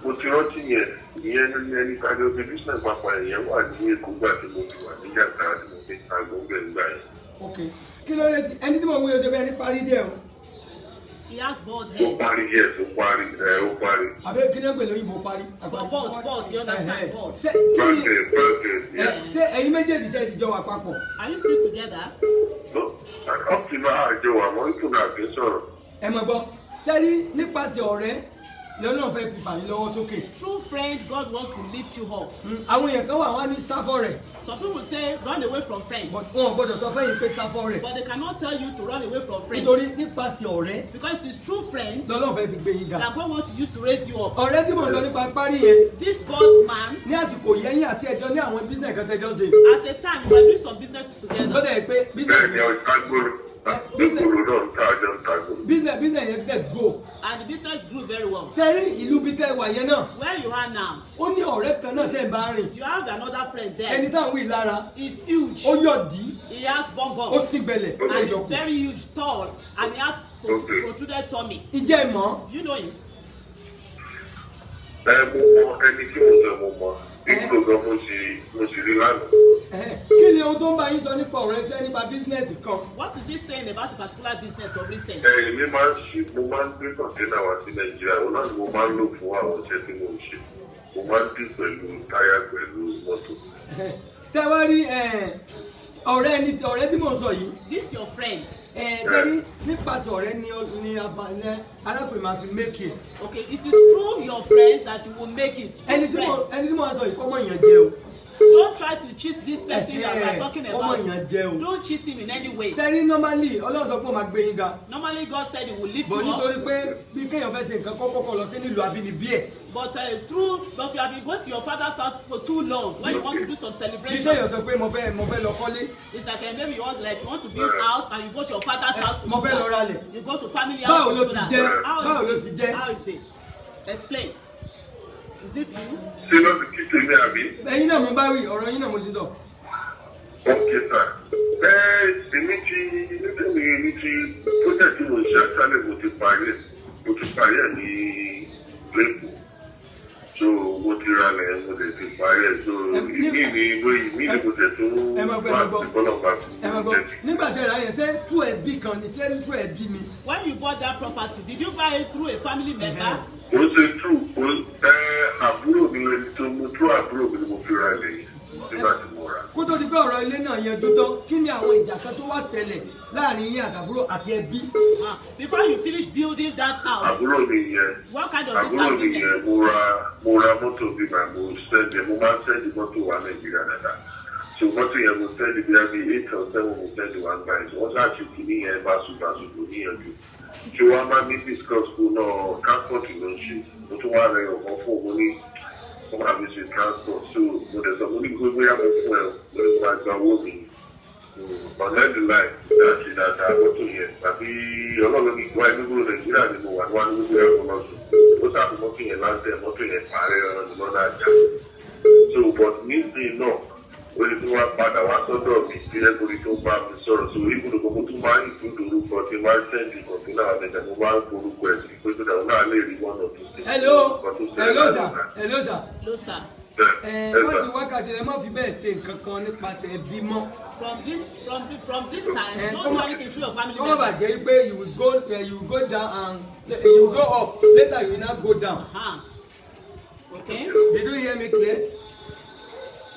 Speaker 6: Mo ti rántí yẹn ìyẹn ní ẹni kájọ bí business papọ̀ ẹ̀yẹn wà ní Èkó gbà tí mo fi wà ní Yàtà tí mo fi ta gbọ́ngbẹ̀ nígbà yẹn.
Speaker 1: ok kí ló dé ẹni tí mo wí ọsẹ bẹ́ẹ̀ ní parí díẹ̀ o.
Speaker 2: He has bald head.
Speaker 6: ó parí yes ó parí.
Speaker 1: àbẹ kí ni ó pè lóyìnbó parí.
Speaker 2: bald you understand bald.
Speaker 1: ṣé ẹ̀yin méjèèjì ṣe ti jọ wà papọ̀.
Speaker 2: Are you still together?
Speaker 6: no up till now àjọ wà mọ́ ìtura àgbẹ̀ sọ̀rọ̀.
Speaker 1: ẹ mọ̀ gbọ́ sẹ́rí nípasẹ̀ ọ̀rẹ́ lọ́nà fẹ́ fi fà yín lọ́wọ́ sókè.
Speaker 2: True friend, God wants to lift you up.
Speaker 1: àwọn èèyàn kan wà wá ní sáfọ́ rẹ̀.
Speaker 2: Some people say run away from friends.
Speaker 1: wọn ò gbọdọ̀ sọ fẹ́yìn pé sáfọ́ rẹ̀.
Speaker 2: But they cannot tell you to run away from friends.
Speaker 1: nítorí nípasẹ̀ ọ̀rẹ́.
Speaker 2: Because it is true friends.
Speaker 1: lọ́nà fẹ́ fi gbé yín ga.
Speaker 2: that God wants to use to raise you up.
Speaker 1: ọ̀rẹ́ tí mo sọ nípa parí yẹn.
Speaker 2: This bald man.
Speaker 1: ní àsìkò yẹ́yìn àti ẹjọ́ ní àwọn business kan tẹ́jọ́ ṣe.
Speaker 2: At a time we were doing some businesses together.
Speaker 1: lọ́dọ̀ yẹn pé business yẹn tẹ̀ grow.
Speaker 2: And the business grew very well.
Speaker 1: sẹ́rí ìlú bíi tẹ́ wà yẹn náà.
Speaker 2: Where you are now.
Speaker 1: ó ní ọ̀rẹ́ kan náà tẹ́ bá rìn.
Speaker 2: You have another friend there.
Speaker 1: ẹni táwọn wí lára.
Speaker 2: He's huge.
Speaker 1: ó yọ̀dí.
Speaker 2: He has bum.
Speaker 1: ó sì gbẹlẹ̀.
Speaker 2: And he's very huge, tall, and he has protruded tummy.
Speaker 1: ìjẹ́ ìmọ̀.
Speaker 2: You know him.
Speaker 6: mo mọ ẹni tí mo sọ mo mọ nígbà tó mo sì rí lánàá.
Speaker 1: kí ni ohun tó ń bá yín sọ nípa ọ̀rẹ́ sẹ́ nípa bísínẹ́sì kan.
Speaker 2: What is he saying about a particular business of recent?
Speaker 6: èmi mo máa ń gbé kọ̀ǹténà wá sí Nàìjíríà òun náà ni mo máa ń lò fún àwọn iṣẹ́ tí mo ń ṣe mo máa ń dín pẹ̀lú táyà pẹ̀lú mọ́tò.
Speaker 1: ṣé wàá rí ọ̀rẹ́ tí mò ń sọ yìí.
Speaker 2: This your friend.
Speaker 1: sẹ́rí nípasẹ̀ ọ̀rẹ́ ni arákùnrin máa fi make it.
Speaker 2: Okay, it is through your friends that you will make it.
Speaker 1: ẹni tí mo sọ yìí kọ́mọ yẹn jẹ́ o.
Speaker 2: Don't try to cheat this person that we are talking about. Don't cheat him in any way.
Speaker 1: sẹ́rí normally Ọlọ́run sọ pé ó máa gbé yín ga.
Speaker 2: Normally God said he will lift you
Speaker 1: up.
Speaker 2: bọ̀
Speaker 1: nítorí pé bí kéèyàn fẹ́ ṣe nǹkan kọ́kọ́ lọ sí nílùú abínibí ẹ̀.
Speaker 2: But you have been going to your father's house for too long when you want to do some celebration.
Speaker 1: bí kéèyàn sọ pé mo fẹ́ lọ kọ́lé.
Speaker 2: It's like maybe you want to build house and you go to your father's house.
Speaker 1: mo fẹ́ lọ ralẹ̀.
Speaker 2: You go to family house.
Speaker 1: báwo ló ti jẹ́
Speaker 2: How is it? Explain. Is it true?
Speaker 6: ṣé ló ti kí tèmi àbí.
Speaker 1: ẹ̀yin náà mo bá wí ọ̀rọ̀ yín náà mo ti sọ.
Speaker 6: ok sir èmi ti project tí mo ṣe àṣálẹ̀ mo ti parí ẹ̀ ní lẹ́kọ̀ọ́ so mo ti ralẹ̀ mo lè ti parí ẹ̀ so ìmí ni mo tẹ̀ tó wá sí bọ́lọ̀pàá fún mi.
Speaker 1: nígbà tí ẹ̀rọ ayẹyẹ ṣé tú ẹbí kan ni ṣé tú ẹbí ni.
Speaker 2: When you bought that property, did you buy it through a family member?
Speaker 6: ó ṣe àbúrò mi lẹni tó mú tú àbúrò mi ni mo fi ralẹ̀ yìí nígbà tí mo rà.
Speaker 1: kó tó di pé ọ̀rọ̀ ilé náà yanjú tán kí ni àwọn ìjà kan tó wá ṣẹlẹ̀ láàrin yín àtàbúrò àti ẹbí.
Speaker 2: Before you finish building that house.
Speaker 6: àbúrò mi yẹn
Speaker 2: what kind of disagreement?
Speaker 6: mo ra mọ́tò bí màá mo máa ń sẹ́ndì mọ́tò wá Nàìjíríà dáadáa so mọ́tò yẹn mo sẹ́ndì bí i 8 or 7 mo sẹ́ndì wá gbà yẹn wọ́n ṣáà ṣe kìíní yẹn báṣubàṣu kò níyànjú tí wọ́n máa ní discuss fún náà transport ló ń ṣe mo tún wá rẹ ọ̀kan fún òun ní wọ́n máa fi ṣe transport so mo dẹ̀ sọ mo ní gbogbo yàgò fún ẹ mo ní kó máa gba owó mi ọ̀nà ẹ̀dùn láì láti dáadáa mọ́tò yẹn tàbí ọlọ́run ní ìgbà ìlú Nàìjíríà ni mo wà níwájú gbogbo yàgò lọ́sùn ó sábà mọ́tò yẹn láńtẹ̀ mọ́tò yẹn parẹ́ ọ̀nà ìlú náà jà so but nísìnyí náà ó lè tún wá padà wá sọ́dọ̀ mi tí ẹgbẹ́ tó bá mi sọ̀rọ̀ so ibùdó gbogbo tó máa ń ìdúró orúkọ tí máa ń sẹ́ǹdì kọ̀ǹtínà àtẹ̀jẹ̀ mo máa ń forúkọ ẹ̀ sí pé tó dàrú náà lè rí one or two things.
Speaker 1: hello sir.
Speaker 2: Hello, sir.
Speaker 1: Wọ́n ti wákàtí rẹ̀ má fi bẹ́ẹ̀ ṣe nǹkan kan nípasẹ̀ ẹbí mọ́.
Speaker 2: From this time, don't do anything through your family
Speaker 1: Kọ́mọ̀
Speaker 2: member.
Speaker 1: bàjẹ́ pé you will go down and you will go up later you will not go down.
Speaker 2: Okay.
Speaker 1: Did you hear me clear?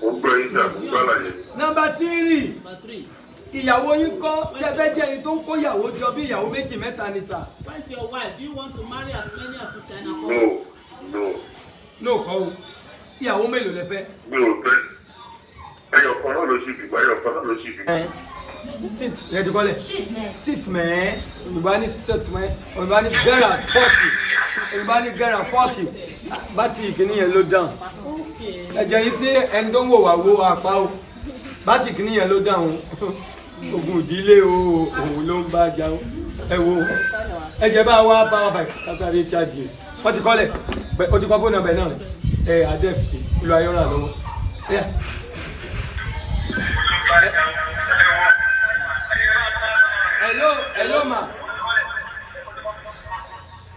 Speaker 6: mo gbọ́ yín dà mo gbàlàyé.
Speaker 1: Number 3.
Speaker 2: Number 3.
Speaker 1: Ìyàwó yín kọ́ ṣẹ́fẹ́ jẹ́ ẹni tó ń kó ìyàwó jọ bí ìyàwó méjì mẹ́ta ni sà.
Speaker 2: Where is your wife? Do you want to marry as many as you can afford?
Speaker 6: no
Speaker 1: kọ́ o ìyàwó mélòó lẹ fẹ́.
Speaker 6: mi ò fẹ́ ẹyọ kan náà ló ṣì fi gbà ẹyọ kan náà ló ṣì fi gbà.
Speaker 1: sit yẹ ti kọ́lẹ̀ sit mẹ́ Yorùbá ní sit mẹ́ Yorùbá ní gẹ́rà fọ́ọ̀kì Yorùbá ní gẹ́rà fọ́ọ̀kì bátì kìíní yẹn ló dáhùn ẹ̀jẹ̀ yìí tí ẹni tó ń wò wá wo àpá o bátì kìíní yẹn ló dáhùn ogun ìdílé o òun ló ń bá jà o ẹ wo ẹ̀jẹ̀ bá wá bá wọn báyìí kásáré chájì wọ́n ti kọ́lẹ̀ o ti kọ́ fóònù ọbẹ̀ náà adé ìlú ayọ́rà lọ́wọ́. hello ma.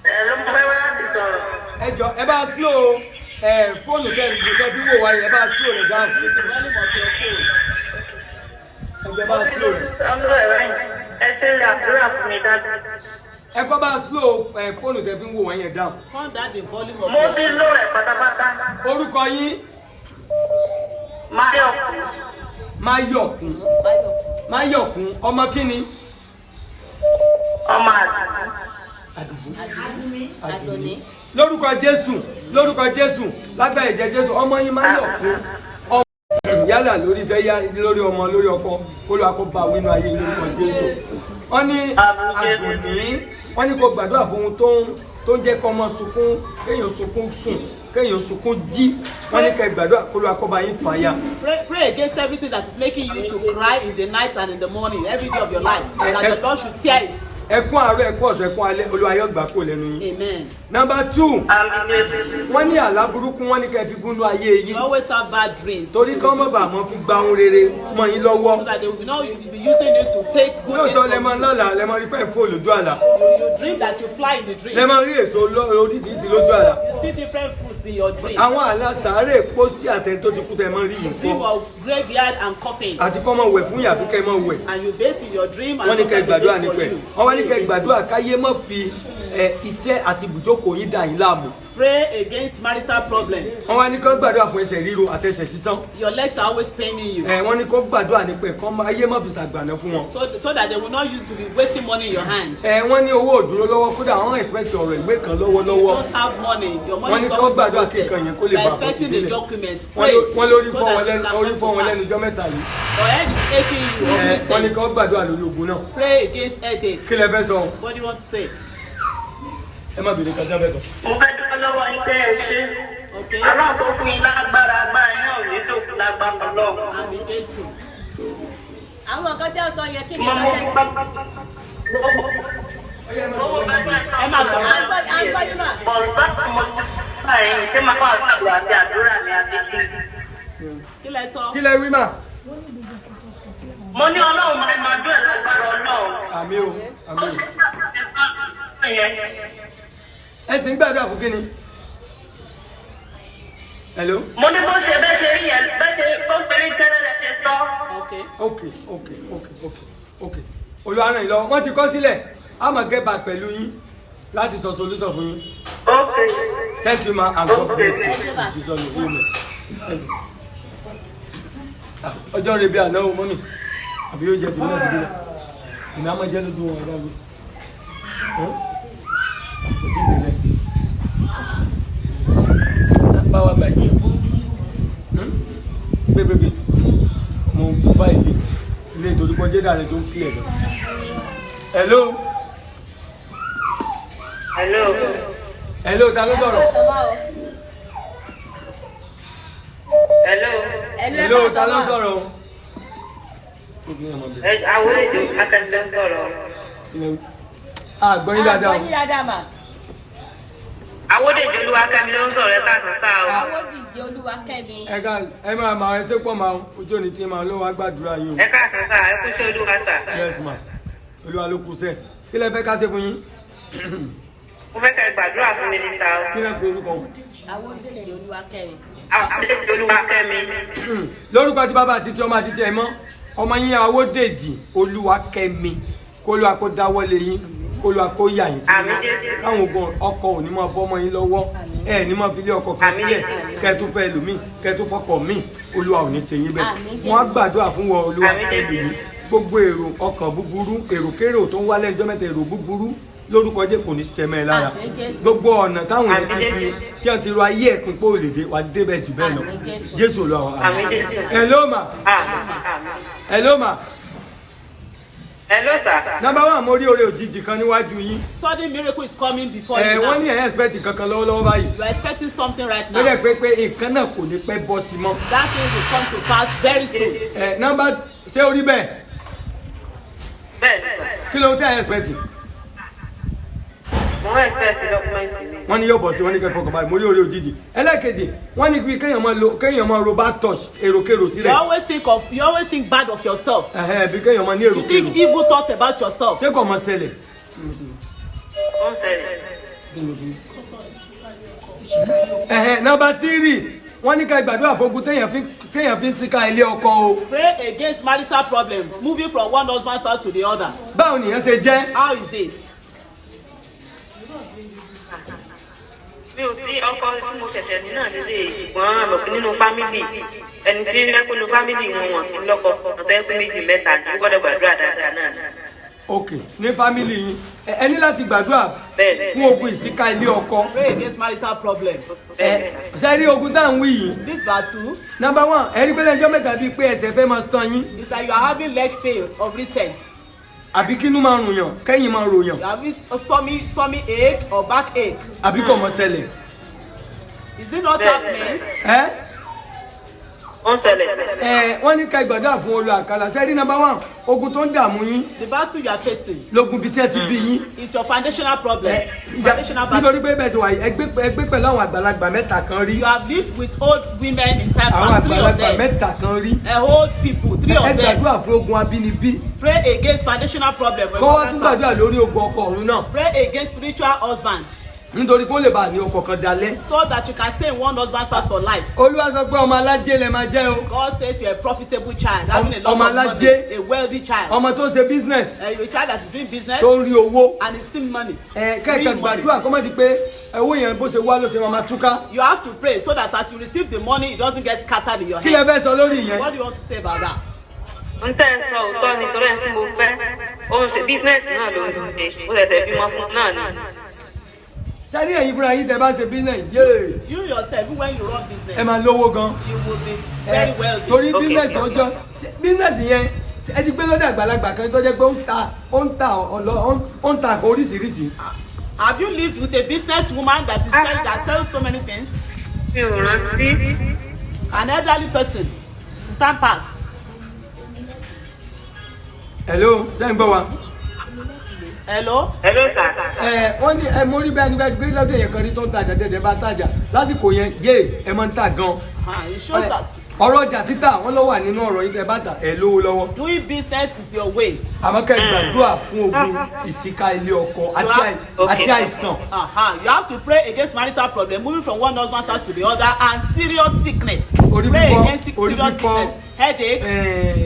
Speaker 3: Hello, mo fẹ́ wá láti sọ̀rọ̀.
Speaker 1: ẹ jọ ẹ bá slow fóònù tẹ́ fi wò wáyé ẹ bá slow rẹ̀ down. ẹ bá slow rẹ̀.
Speaker 3: Ẹ ṣe àdúrà fún mi dáadáa.
Speaker 1: ẹ kọ́ bá slow fóònù tẹ́ fi wò wáyé down.
Speaker 2: Turn down the volume of
Speaker 3: Mo
Speaker 2: your
Speaker 3: ti
Speaker 2: phone.
Speaker 3: lò ẹ̀ pátápátá.
Speaker 1: orúkọ yín
Speaker 3: Máyọ̀kún.
Speaker 1: Máyọ̀kún ọmọ kíni.
Speaker 3: Ọmọ
Speaker 8: Àdùnní.
Speaker 1: lórúkọ Jésù lágbàá ẹ̀jẹ̀ Jésù ọmọ yín Máyọ̀kún ọmọ yálà lórí iṣẹ́ lórí ọmọ lórí ọkọ kó ló akóbá wínú ayé lórúkọ Jésù. wọ́n ní Àdùnní wọ́n ní kó gbàdúrà fún ohun tó ń jẹ́ kọ́ ọmọ sunkún kéèyàn sunkún sùn kéèyàn sunkún jí wọ́n ní kẹ́ gbàdúrà kó ló akóbá yín fàyà.
Speaker 2: Pray against everything that is making you to cry in the night and in the morning every day of your life, and that the Lord should tear it.
Speaker 1: ẹkún àárọ̀ ẹkún ọ̀sán ẹkún alẹ́ Olúwa yóò gbà kó lẹ́nu yín.
Speaker 2: Amen.
Speaker 1: Number 2
Speaker 3: àmì Jésù.
Speaker 1: wọ́n ní àlá burúkú wọ́n ní kẹ́ fi gúnú ayé
Speaker 2: You
Speaker 1: yín
Speaker 2: always have bad dreams.
Speaker 1: torí kọ́ mọ́ bà mọ́ fi gba ohun rere mọ́ yín lọ́wọ́.
Speaker 2: So that they will be, now you will be using it to take good things
Speaker 1: lóòótọ́
Speaker 2: from
Speaker 1: lẹ́mọ
Speaker 2: you.
Speaker 1: lọ́la lẹ́mọ rí pẹ́ fò lójú àlá
Speaker 2: You dream that you fly in the dream.
Speaker 1: lẹ́mọ rí èso oríṣiríṣi lójú àlá.
Speaker 2: You see different fruits in your dream.
Speaker 1: àwọn àlá sàárè pósí àtẹni tó ti kú tẹ́ mọ́ rí yìí
Speaker 2: Dream
Speaker 1: kọ́
Speaker 2: of graveyard and coffin.
Speaker 1: àti kọ́ mọ́ wẹ̀ fún yàbí kẹ́ mọ́ wẹ̀.
Speaker 2: And you bathe in your dream and
Speaker 1: wọ́n ní kẹ́
Speaker 2: sometimes
Speaker 1: gbàdúrà
Speaker 2: they
Speaker 1: nípẹ́
Speaker 2: wait for you.
Speaker 1: wọ́n wá ní kẹ́ gbàdúrà káyé mọ́ fi iṣẹ́ àti ibùjókòó yín dà yín láàmú.
Speaker 2: Pray against marital problem.
Speaker 1: wọ́n wá ní kọ́ gbàdúrà fún ẹsẹ̀ ríro àtẹsẹ̀ sísán.
Speaker 2: Your legs are always paining you.
Speaker 1: wọ́n ní kọ́ gbàdúrà nípẹ́ kọ́ ayé mọ́ fi ṣàgbàná fún wọn.
Speaker 2: So that they will not use to be wasting money in your hand.
Speaker 1: wọ́n ní owó òdúró lọ́wọ́ kódà wọ́n expect ọ̀rọ̀ ìwé kan lọ́wọ́lọ́wọ́.
Speaker 2: You don't have money. Your
Speaker 1: wọ́n
Speaker 2: money
Speaker 1: ní
Speaker 2: is
Speaker 1: kọ́
Speaker 2: always
Speaker 1: gbàdúrà
Speaker 2: wasted.
Speaker 1: kí nǹkan yẹn kó lè
Speaker 2: You are
Speaker 1: bá àpótí
Speaker 2: expecting the
Speaker 1: délẹ̀.
Speaker 2: document. Pray
Speaker 1: wọ́n lórí
Speaker 2: so
Speaker 1: fọ́ wọn
Speaker 2: that you can
Speaker 1: lẹ́nu
Speaker 2: come to
Speaker 1: lẹ́nu
Speaker 2: pass.
Speaker 1: ijọ́ mẹ́ta yìí.
Speaker 2: Your head is aching you.
Speaker 1: wọ́n ní
Speaker 2: Always
Speaker 1: kọ́ gbàdúrà lórí ogun náà.
Speaker 2: pray against headache.
Speaker 1: kí lẹ fẹ́ sọ.
Speaker 2: What do you want to say?
Speaker 1: ẹ má bèrè kájá fẹ́ sọ.
Speaker 3: Mo fẹ́ dúpẹ́ lọ́wọ́ yín pé ẹ ṣe.
Speaker 2: Okay.
Speaker 3: Ọlọ́run tó fún yín lágbára agbára yín ò ní tó fún lágbára Ọlọ́run.
Speaker 2: Àmì Jésù.
Speaker 8: Àwọn nǹkan tí ó sọ yẹ kí ni
Speaker 3: Mo
Speaker 8: ọ̀gá
Speaker 3: mú
Speaker 8: tẹ̀lé.
Speaker 2: Ẹ máa sọ̀rọ̀.
Speaker 8: Agbọ́dún mà.
Speaker 3: Bọ̀dá mo ti fún àyìn ṣé máa kọ́ àtàlù àti àdúrà ní àdéjì.
Speaker 2: Kí lẹ sọ?
Speaker 1: kí lẹ wí mà.
Speaker 3: Mo ní Ọlọ́run máa dún ẹ̀ lágbára Ọlọ́run.
Speaker 1: àmì o àmì o.
Speaker 3: Yẹn.
Speaker 1: ẹ sì ń gbàdúrà fún kíni. hello.
Speaker 3: Mo ní bó ṣe bẹ́ẹ̀ ṣe rí yẹn bẹ́ẹ̀ ṣe bó ṣe rí tẹ́lẹ̀ lẹ ṣe sọ.
Speaker 2: Okay.
Speaker 1: ok Olúwa ràn yín lọ́wọ́ wọ́n ti kọ sílẹ̀ a máa get back pẹ̀lú yín láti sọ solution fún yín.
Speaker 3: Okay.
Speaker 1: Thank you ma and God bless you.
Speaker 8: Thank you, ma.
Speaker 1: Jesus name amen. ọjọ́ rẹ̀ bí àná o mọ́mì àbí yóò jẹ́ tìmí náà dìde náà ìmọ̀ àmọ́ jẹ́ lójú wọn ẹ̀dá mi. kò tí ì bẹ̀rẹ̀ báwa báyìí gbégbégbé mo ń fa ilé ìtòlúpọ̀ jẹ́dá rẹ̀ tó ń kílẹ̀ lọ. hello.
Speaker 3: Hello.
Speaker 1: hello ta ló sọ̀rọ̀.
Speaker 3: Hello.
Speaker 1: hello ta ló sọ̀rọ̀.
Speaker 3: Àwọn èdè akẹ́kọ̀ọ́ sọ̀rọ̀.
Speaker 1: àgbọ̀yìn dáadáa o.
Speaker 8: Àgbọ̀yìn dáadáa mà.
Speaker 9: Awódèjì Olúwakẹ́mi ló ń sọ̀rọ̀ ẹ̀ka àsánsá o.
Speaker 8: Awódèjì Olúwakẹ́mi.
Speaker 1: ẹ máa ẹ ṣe pọ̀ máa ojú òní tí máa ló wá gbàdúrà yín o.
Speaker 9: Ẹ̀ka àsánsá ẹ kú sí Olúwa sà.
Speaker 1: Yes ma, Olúwa ló kù sẹ́. Kí lẹ fẹ́ ká ṣe fún yín?
Speaker 9: Mo fẹ́ kẹ́ gbàdúrà fún mi ní sá o.
Speaker 1: Kí lẹ pe orúkọ wọn?
Speaker 8: Awódèjì Olúwakẹ́mi.
Speaker 9: Awódèjì Olúwakẹ́mi.
Speaker 1: Lórúkọ tí bàbá àti tí ọmọ àti tí ẹ mọ́, ọmọ yín Awódèjì Olúwakẹ́mi kó Olúwa kó dáwọ́lé yín, kó Olúwa kó yà yín sí.
Speaker 9: Àmín Jésù.
Speaker 1: Káwọn ogun ọkọ ò ní máa bọ́ ọmọ yín lọ́wọ́, ẹ ní máa fi lé ọkọ kan sílẹ̀, kẹ́ẹ̀tún fẹ́ lòmíì, kẹ́ẹ̀tún fọkọ míì, Olúwa ò ní ṣe yín bẹ́ẹ̀. Wọ́n á gbàdúrà fún wọn Olúwakẹ́mi yìí, gbogbo èrò ọkàn búburú, èròkérò tó ń wálé ẹjọ́ mẹ́ta èrò búburú lórúkọ jẹ́ kò ní sẹ́mẹ́ lára. Gbogbo ọ̀nà táwọn èèyàn ti fi tí wọ́n ti ro ayé ẹ̀pin pé ò lè dé wà débẹ̀ jù bẹ́ẹ̀ lọ. Jésù Olúwa wa. Hello ma. Hello ma.
Speaker 9: Hello sir.
Speaker 1: Number one, mo rí oore òjijì kan níwájú yín.
Speaker 2: Sudden miracle is coming before you now.
Speaker 1: Wọ́n ní ẹ̀ expect kankan lọ́wọ́lọ́wọ́ báyìí.
Speaker 2: You are expecting something right now.
Speaker 1: Ó lè pé nǹkan náà kò ní pẹ́ bọ́ sí mọ́.
Speaker 2: That thing will come to pass very soon.
Speaker 1: Number ṣé o rí bẹ́ẹ̀?
Speaker 9: Bẹ́ẹ̀ni.
Speaker 1: Kí ló tẹ́ ẹ̀ expect?
Speaker 9: Mo ń expect dọ́kúmẹ́ntì mi.
Speaker 1: Wọ́n ní yóò bọ̀ sí wọ́n ní kẹ́kọ̀ọ́ kan báyìí mo rí oore òjijì. Ẹlẹ́ẹ̀kejì wọ́n ní kí kéèyàn máa ro bad touch èròkérò sílẹ̀.
Speaker 2: You always think bad of yourself.
Speaker 1: Bí kéèyàn máa ní èròkérò.
Speaker 2: You think evil thoughts about yourself.
Speaker 1: Ṣé kò mọ ṣẹlẹ̀?
Speaker 9: Ó ń ṣẹlẹ̀.
Speaker 1: Number 3 wọ́n ní ká gbàdúrà fógun téèyàn fi ń síká ilé ọkọ o.
Speaker 2: Pray against marital problem moving from one husband's house to the other.
Speaker 1: Báwo nìyẹn ṣe jẹ́?
Speaker 2: How is it?
Speaker 9: Mi ò tí ọkọ tí mo ṣẹ̀ṣẹ̀ ní náà lélẹ̀ ṣùgbọ́n àmọ̀pẹ́ nínú fámìlì ẹni tí ń rẹ́pẹ́ nínú fámìlì wọn kì í lọ́kọ ọ̀tọ̀ ẹ̀kú méjì mẹ́ta ní gbọ́dọ̀ gbàdúrà dáadáa náà.
Speaker 1: Ok, ní fámìlì yín ẹ ní láti gbàdúrà fún ogun ìsíká ilé ọkọ.
Speaker 2: Pray against marital problem.
Speaker 1: Ṣé rí ogun tá à ń wí yìí?
Speaker 2: This battle.
Speaker 1: Number 1, ẹni pé lẹ́jọ́ mẹ́ta bíi pé ẹsẹ̀ fẹ́ máa san yín.
Speaker 2: Is that you are having leg pain of recent.
Speaker 1: Àbí kínú máa rùn yàn kẹ́yìn máa ròyàn.
Speaker 2: You having stomach ache or back ache.
Speaker 1: Àbí kò mọ̀ ṣẹlẹ̀.
Speaker 2: Is it not happening?
Speaker 9: Ó ń ṣẹlẹ̀.
Speaker 1: Wọ́n ní ká gbàdúrà fún olùàkàlà. Ṣé rí number 1, ogun tó ń dààmú yín.
Speaker 2: The battle you are facing.
Speaker 1: Lógun bíi tí ẹ ti bí yín.
Speaker 2: Is your foundational problem. Foundational battle.
Speaker 1: Nítorí pé bẹ́ẹ̀ ṣe wà ẹgbẹ́ pẹ̀lú àwọn àgbàlagbà mẹ́ta kan rí.
Speaker 2: You have lived with old women in time
Speaker 1: àwọn
Speaker 2: past, 3 of
Speaker 1: àgbàlagbà
Speaker 2: them.
Speaker 1: mẹ́ta kan rí.
Speaker 2: Old people, 3 of them.
Speaker 1: Ẹ gbàdúrà fún ogun abínibí.
Speaker 2: Pray against foundational problem.
Speaker 1: Kọ́ wá tún gbàdúrà lórí ogun ọkọ ọ̀run náà.
Speaker 2: Pray against spiritual husband.
Speaker 1: Nítorí kó lè bá ní ọkọ kan dalẹ̀.
Speaker 2: So that you can stay in one husband's house for life.
Speaker 1: Olúwa sọ pé ọmọ alájẹ lẹ máa jẹ́ o.
Speaker 2: God says you are a profitable child, having a lot of money, a wealthy child.
Speaker 1: Ọmọ tó ń ṣe business.
Speaker 2: A child that is doing business.
Speaker 1: Tó ń rí owó.
Speaker 2: And is seeing money.
Speaker 1: Kẹ́kẹ́ gbàdúrà kó má di pé owó yẹn bó ṣe wá ló ṣe máa túká.
Speaker 2: You have to pray so that as you receive the money, it doesn't get scattered in your
Speaker 1: head. Kí lẹ fẹ́ sọ lórí ìyẹn?
Speaker 2: What do you want to say about that?
Speaker 9: N tẹ́ ẹ sọ òótọ́ nítorí ẹni tí mo fẹ́ ó ń ṣe bísínẹ́sì náà ló ń ṣe ó ṣẹ̀ṣẹ̀ bímọ fún náà ni.
Speaker 1: Ṣé ní ẹ̀yin fúnra yín tẹ́ bá ṣe business yéé?
Speaker 2: You yourself, when you run business.
Speaker 1: Ẹ máa lówó gan.
Speaker 2: You will be very wealthy.
Speaker 1: Torí business ọjọ́ business yẹn ẹ ti gbé lọ́dọ̀ àgbàlagbà kan tó jẹ́ pé ó ń ta àkó oríṣiríṣi.
Speaker 2: Have you lived with a business woman that sells so many things?
Speaker 9: Mi ò rántí.
Speaker 2: An elderly person, time past.
Speaker 1: Hello, ṣé ń gbọ́ wa?
Speaker 2: Hello.
Speaker 9: Hello sir.
Speaker 1: Wọ́n ní mo rí bẹ́ẹ̀ ni bẹ́ẹ̀ gbé lọ́dọ̀ yẹn kan rí tó ń tajà dẹ́dẹ́ bá tajà lásìkò yẹn ẹ máa ń tà gan.
Speaker 2: It shows that.
Speaker 1: Ọ̀rọ̀ ọjà títà wọ́n ló wà nínú ọ̀rọ̀ yìí tẹ́ bá tà ẹ̀ lówó lọ́wọ́.
Speaker 2: Doing business is your way.
Speaker 1: Àmọ́ kẹ́ gbàdúrà fún ogun ìsìnká ilé ọkọ àti àìsàn.
Speaker 2: You have to pray against marital problem moving from one husband's house to the other and serious sickness.
Speaker 1: Orí
Speaker 2: Pray
Speaker 1: fífọ́,
Speaker 2: against serious sickness, headache.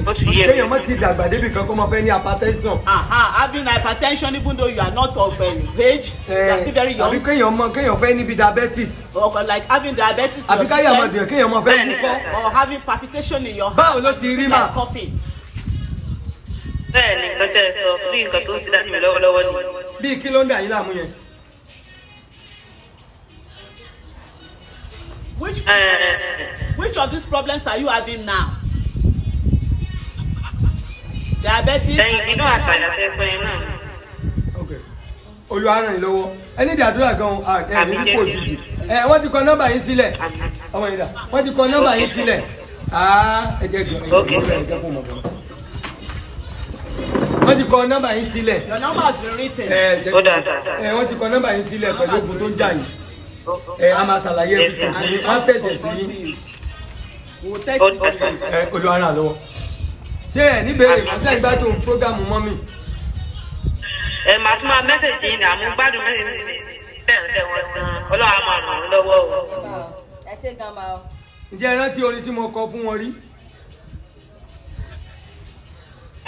Speaker 1: Kéèyàn má ti dàgbà débi kan kó máa fẹ́ ní hypertension.
Speaker 2: Having hypertension even though you are not of age, you are still very young.
Speaker 1: Àbí kéèyàn fẹ́ níbi diabetes.
Speaker 2: Or like having diabetes in your system.
Speaker 1: Àbí kéèyàn máa fẹ́ wúkọ́.
Speaker 2: Or having palpitation in your heart.
Speaker 1: Báwo ló ti rí mà?
Speaker 2: Like coughing.
Speaker 9: Bẹ́ẹ̀ni nǹkan tẹ́ ẹ sọ bí nǹkan tó ń ṣe dájú mi lọ́wọ́lọ́wọ́ ni.
Speaker 1: Bí kí ló ń dà yín láàmú yẹn?
Speaker 2: Which of these problems are you having now? Diabetes.
Speaker 9: Ẹyin inú àṣàyàn fẹ́ fún yín náà.
Speaker 1: Olúwa ràn yín lọ́wọ́ ẹni ìdàdúrà gan ẹni dípò òjijì wọ́n ti kọ nọ́mbà yín sílẹ̀ ọmọ yìí dà wọ́n ti kọ nọ́mbà yín sílẹ̀ ẹ jẹ́ fún ọmọ kan wọ́n ti kọ nọ́mbà yín sílẹ̀.
Speaker 2: Your number has been written.
Speaker 1: Wọ́n ti kọ nọ́mbà yín sílẹ̀ pẹ̀lú ogun tó ń jà yín a máa ṣàlàyé everything fún yín wọ́n tẹ̀sẹ̀ sí yín olùwárà lọ́wọ́ ṣé ẹ níbẹ̀rẹ̀ mọ́ sẹ́yìn gbádùn prógámù mọ́mì.
Speaker 9: màá tún máa mẹ́sẹ̀jì ní àmúgbádùn mẹ́sẹ̀jì sẹ́ǹsẹ̀ wọn gan-an ọlọ́run á máa ràn wọ́n lọ́wọ́ o.
Speaker 8: ẹ ṣe gan ma o.
Speaker 1: ǹjẹ́ ẹ rántí orin tí mo kọ fún wọn rí?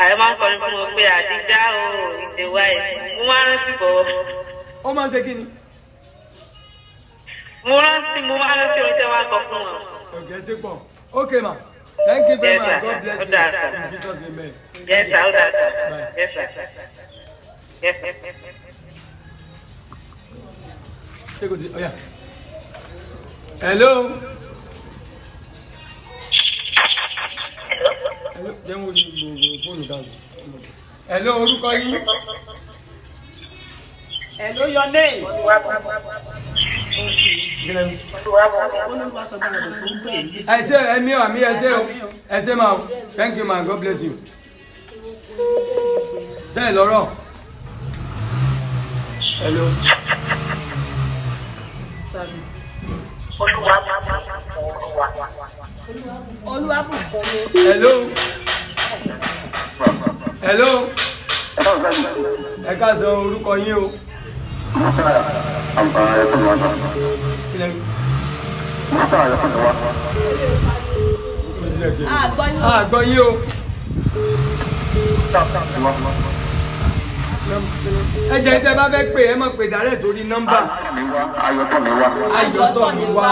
Speaker 9: àyè máa ń kọrin fún wọn pé àdíjà o ìdèwà ẹ̀ mo máa rántí bọ̀.
Speaker 1: ó máa ń ṣe kí ni?
Speaker 9: mo máa rántí orin tí wọ́n á kọ fún wọn.
Speaker 1: Okay, ṣe pọ̀. Okay ma. Thank you very much. God bless you. In Jesus' name.
Speaker 9: Yes, sir. Yes, sir. Yes, sir.
Speaker 1: Say good. Oh yeah. Hello. Hello. Jẹ́ mo rí fóònù dáhùn. Hello, orúkọ yín.
Speaker 2: Hello, your name.
Speaker 1: I say, Emil, I say, ma. Thank you, man. God bless you. Say, Laurent. Hello. Hello. Hello. Ẹ ká sọ orúkọ yín o. Àgbọ̀ yín o. Ẹ jẹ́ tẹ́ bá fẹ́ pè ẹ mọ̀ pé direct sórí nọ́mbà. Ayọ̀tọ̀míwá.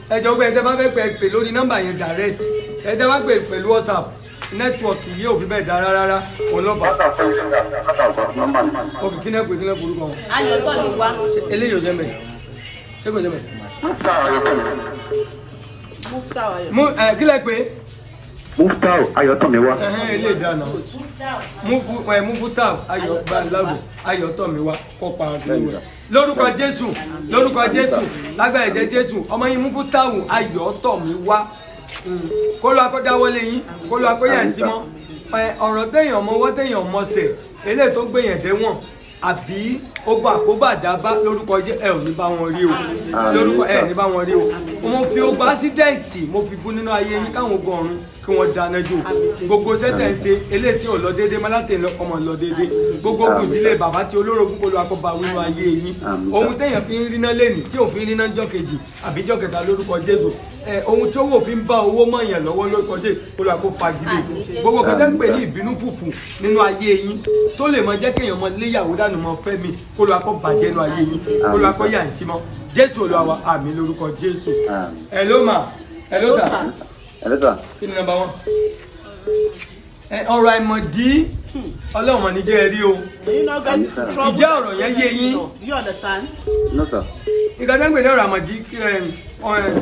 Speaker 1: Ẹ jẹ́ pé tẹ́ bá fẹ́ pè lórí nọ́mbà yẹn direct. Ẹ tẹ́ bá pè pẹ̀lú WhatsApp. Nẹ́tíwọ̀kì yìí ò fi bẹ́ẹ̀ dára rárá ọlọ́pàá. Ok, kí ni ẹ pè orúkọ wọn?
Speaker 8: Ayọ̀tọ̀míwá.
Speaker 1: Eléyìí ò jẹ́ mẹ́. Ṣé kò jẹ́ mẹ́? Kí lẹ pé?
Speaker 10: Muftau Ayọ̀tọ̀míwá.
Speaker 1: Ilé ìdáná. Muftau Ayọ̀tọ̀míwá kópa àdúgbò. Lórúkọ Jésù, lágbára ẹ̀jẹ̀ Jésù, ọmọ yín Muftau Ayọ̀tọ̀míwá. Kó lọ akọ́dáwọlé yín, kó lọ akọ́yà ìsímọ́. Ọ̀rọ̀ téèyàn mọ́wọ́ téèyàn mọ́sẹ̀, eléyìí tó gbèyàn dẹ́wọ̀n. Àbí ogun àkóbá dábá lórúkọ jẹ́ ẹ ò ní bá wọn rí o lórúkọ ẹ ní bá wọn rí o mo fi ogun ásídẹ́ǹtì mo fi bú nínú ayé yín káwọn ogun ọ̀run kí wọ́n dáná jò gbogbo sẹ́tẹ̀ǹsì eléyìí tí ò lọ déédéé mọ́látẹ̀ lọ́kọ̀mọ̀ lọ déédéé gbogbo ogun ìdílé bàbá tí olórogún kó lọ akọba nínú ayé yín ohun téèyàn fi ń ríná lẹ́nì tí ò fi ń ríná jọ́ kejì àbí jọ́ kẹta lórúkọ Jésù ohun tí owó fi ń bá owó mọ̀yàn lọ́wọ́ lórúkọ Jésù kó lọ akó fagilé gbogbo kẹtẹ́ ń pè ní ìbínú fùfù nínú ayé yín tó lè mọ jẹ́ kéèyàn mọ léyàwó dànù mọ fẹ́ mi kó lọ akó bàjẹ́ nínú ayé yín kó lọ akó yà ń sí mọ́ Jésù Olúwa wa àmín lórúkọ Jésù. Hello ma. Hello sir.
Speaker 10: Hello sir.
Speaker 1: Kí ni nọ́mbà wọn? Ọ̀rọ̀ àìmọ̀dí Ọlọ́run mọ̀ ní jẹ́ ẹ rí o. Ìjẹ́ ọ̀rọ̀ yẹn yé yín.
Speaker 2: You understand?
Speaker 10: No sir.
Speaker 1: Ìgbà tó ń gbé ní ọ̀rọ̀ àmọ̀dí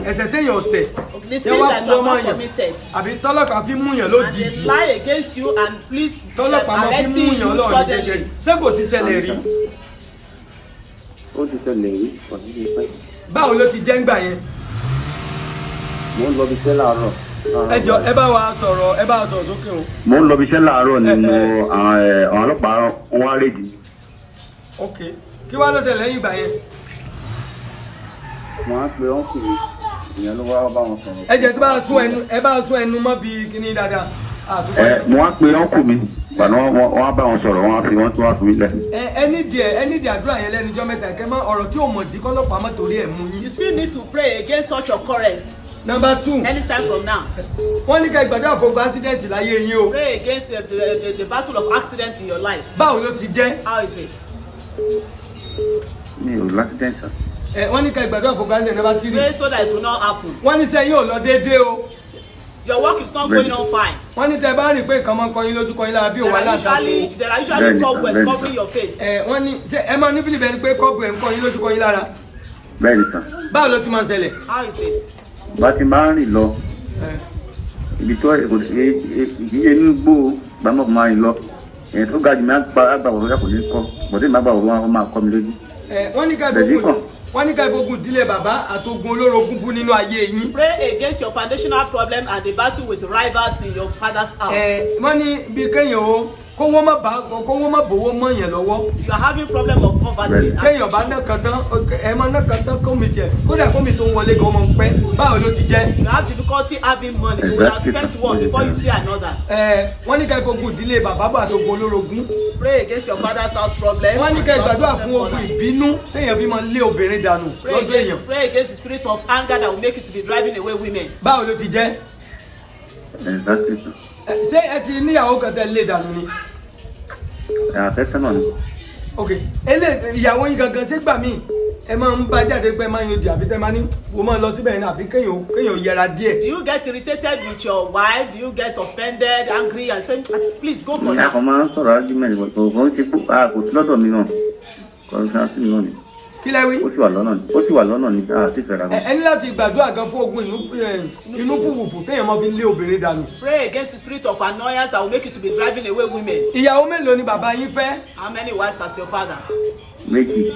Speaker 1: ẹ̀ṣẹ̀ téèyàn ọ̀sẹ̀.
Speaker 2: The sin that you have not committed.
Speaker 1: Àbí tọ́lọ́pàá fi mú yàn lójijì.
Speaker 2: And they lie against you and please
Speaker 1: tọ́lọ́pàá máa fi mú yàn lọ́rùn gẹ́gẹ́. Ṣé kò ti ṣẹlẹ̀ rí?
Speaker 10: Ó ti ṣẹlẹ̀ rí ọ̀dún ní pẹ́.
Speaker 1: Báwo ló ti jẹ́ ńgbà yẹn?
Speaker 10: Mo ń lọ bí iṣẹ́ láàárọ̀.
Speaker 1: Ẹ jọ ẹ bá wa sọ̀rọ̀ sókè o.
Speaker 10: Mo ń lọ bí iṣẹ́ láàárọ̀ ni àwọn ọlọ́pàá wọn á rèdí.
Speaker 1: Ok, kí wàá ló ṣẹlẹ̀ lẹ́yìn ìgbà yẹn?
Speaker 10: Wọ́n á pe ọ́nkùnrin ìyẹn ló wá bá wọn sọ̀rọ̀.
Speaker 1: Ẹ jẹ́ tó bá sún ẹnu mọ́ bí kíní dáadáa.
Speaker 10: Mo wá pe ọ́nkù mi gbàná wọ́n á bá wọn sọ̀rọ̀ wọ́n á fi wọ́n tún wá fi mí lẹ̀.
Speaker 1: Ẹni díẹ̀ àdúrà yẹn lẹ́nu jọ́ mẹ́ta kẹ́ mọ́ ọ̀rọ̀ tí ò mọ̀ dí kọ́lọ́pàá mọ́ torí ẹ̀ mú yín.
Speaker 2: You still need to pray against such occurrence.
Speaker 1: Number 2.
Speaker 2: Anytime from now.
Speaker 1: Wọ́n ní ká ìgbàdúrà fún accident láyé yín o.
Speaker 2: Pray against the battle of accidents in your life.
Speaker 1: Báwo ló ti jẹ́?
Speaker 2: How is it?
Speaker 10: Mi ò l'accident sir.
Speaker 1: Wọ́n ní ká ìgbàdúrà fún accident number 3.
Speaker 2: Pray so that it will not happen.
Speaker 1: Wọ́n ní sẹ́yìn ò lọ déédéé o.
Speaker 2: Your work is not going on fine.
Speaker 1: Wọ́n ní tẹ́ bá rí pé nǹkan máa ń kọ yín lójú kọ yín lára bí òun aláǹtakùn.
Speaker 2: There are usually cobwebs covering your face.
Speaker 1: Wọ́n ní ṣé ẹ máa ní bílíbẹ̀ ni pé cobweb ń kọ yín lójú kọ yín lára.
Speaker 10: Bẹ́ẹ̀ni sir.
Speaker 1: Báwo ló ti máa ń ṣẹlẹ̀?
Speaker 2: How is it?
Speaker 10: Bá ti máa ń rìn lọ ibi tó ìdíyẹ inú gbó gbàmọ̀ máa ń lọ èyí tó ga jù mí àgbàwọ̀ lọ́jà kò ní kọ́ bọ̀dé mi àgbàwọ̀ wọn máa kọ́ mi lójú.
Speaker 1: Wọ́n ní ká gbogbo wọ́n ní ká ìfogun ìdílé bàbá àtogun olórogún bú nínú ayé yín.
Speaker 2: Pray against your foundational problem and the battle with rivals in your father's house.
Speaker 1: Wọ́n ní bí kéèyàn o kówó má bòwó mọ́ yẹn lọ́wọ́.
Speaker 2: You are having problem of poverty.
Speaker 1: Kéèyàn bá ná kan tán ẹ má ná kan tán kómi jẹ kódà kómi tó ń wọlé gan ọmọ ń pẹ́ báwo ló ti jẹ́.
Speaker 2: You have difficulty having money. You will have spent one before you see another.
Speaker 1: Wọ́n ní ká ìfogun ìdílé bàbá àtogun olórogún.
Speaker 2: Pray against your father's house problem.
Speaker 1: Wọ́n ní ká ìgbàdúrà fún ogun ìbínú téèyàn fi máa lé obìnrin dànù lọ́dọ̀ èèyàn.
Speaker 2: Pray against the spirit of anger that will make you to be driving away women.
Speaker 1: Báwo ló ti jẹ́? Ṣé ẹ ti níyàwó kan tẹ́ lé dànù ni?
Speaker 10: Àfẹ́fẹ́ náà ni.
Speaker 1: Ok, ìyàwó yín gangan ṣé gbà míì ẹ máa ń bá jáde pé máa ń yọdì àbí tẹ́ máa ní wo máa lọ síbẹ̀ ní àbí kéèyàn yẹra díẹ̀.
Speaker 2: Do you get irritated with your wife? Do you get offended, angry and say please go for
Speaker 10: that? Ìyá kan máa ń sọ̀rọ̀ argument but kò ń ṣe kò sí lọ́dọ̀ mi náà kò ń ṣe mi náà ni.
Speaker 1: Kí lẹ wí?
Speaker 10: Ó sì wà lọ́nà ni àti ìfẹ́ra kan.
Speaker 1: Ẹ ní láti gbàdúrà gan fún ogun inú fùfù téèyàn máa fi lé obìnrin dànù.
Speaker 2: Pray against the spirit of annoyance that will make you to be driving away women.
Speaker 1: Ìyàwó mélòó ni bàbá yín fẹ́?
Speaker 2: How many wives has your father?
Speaker 10: Méjì.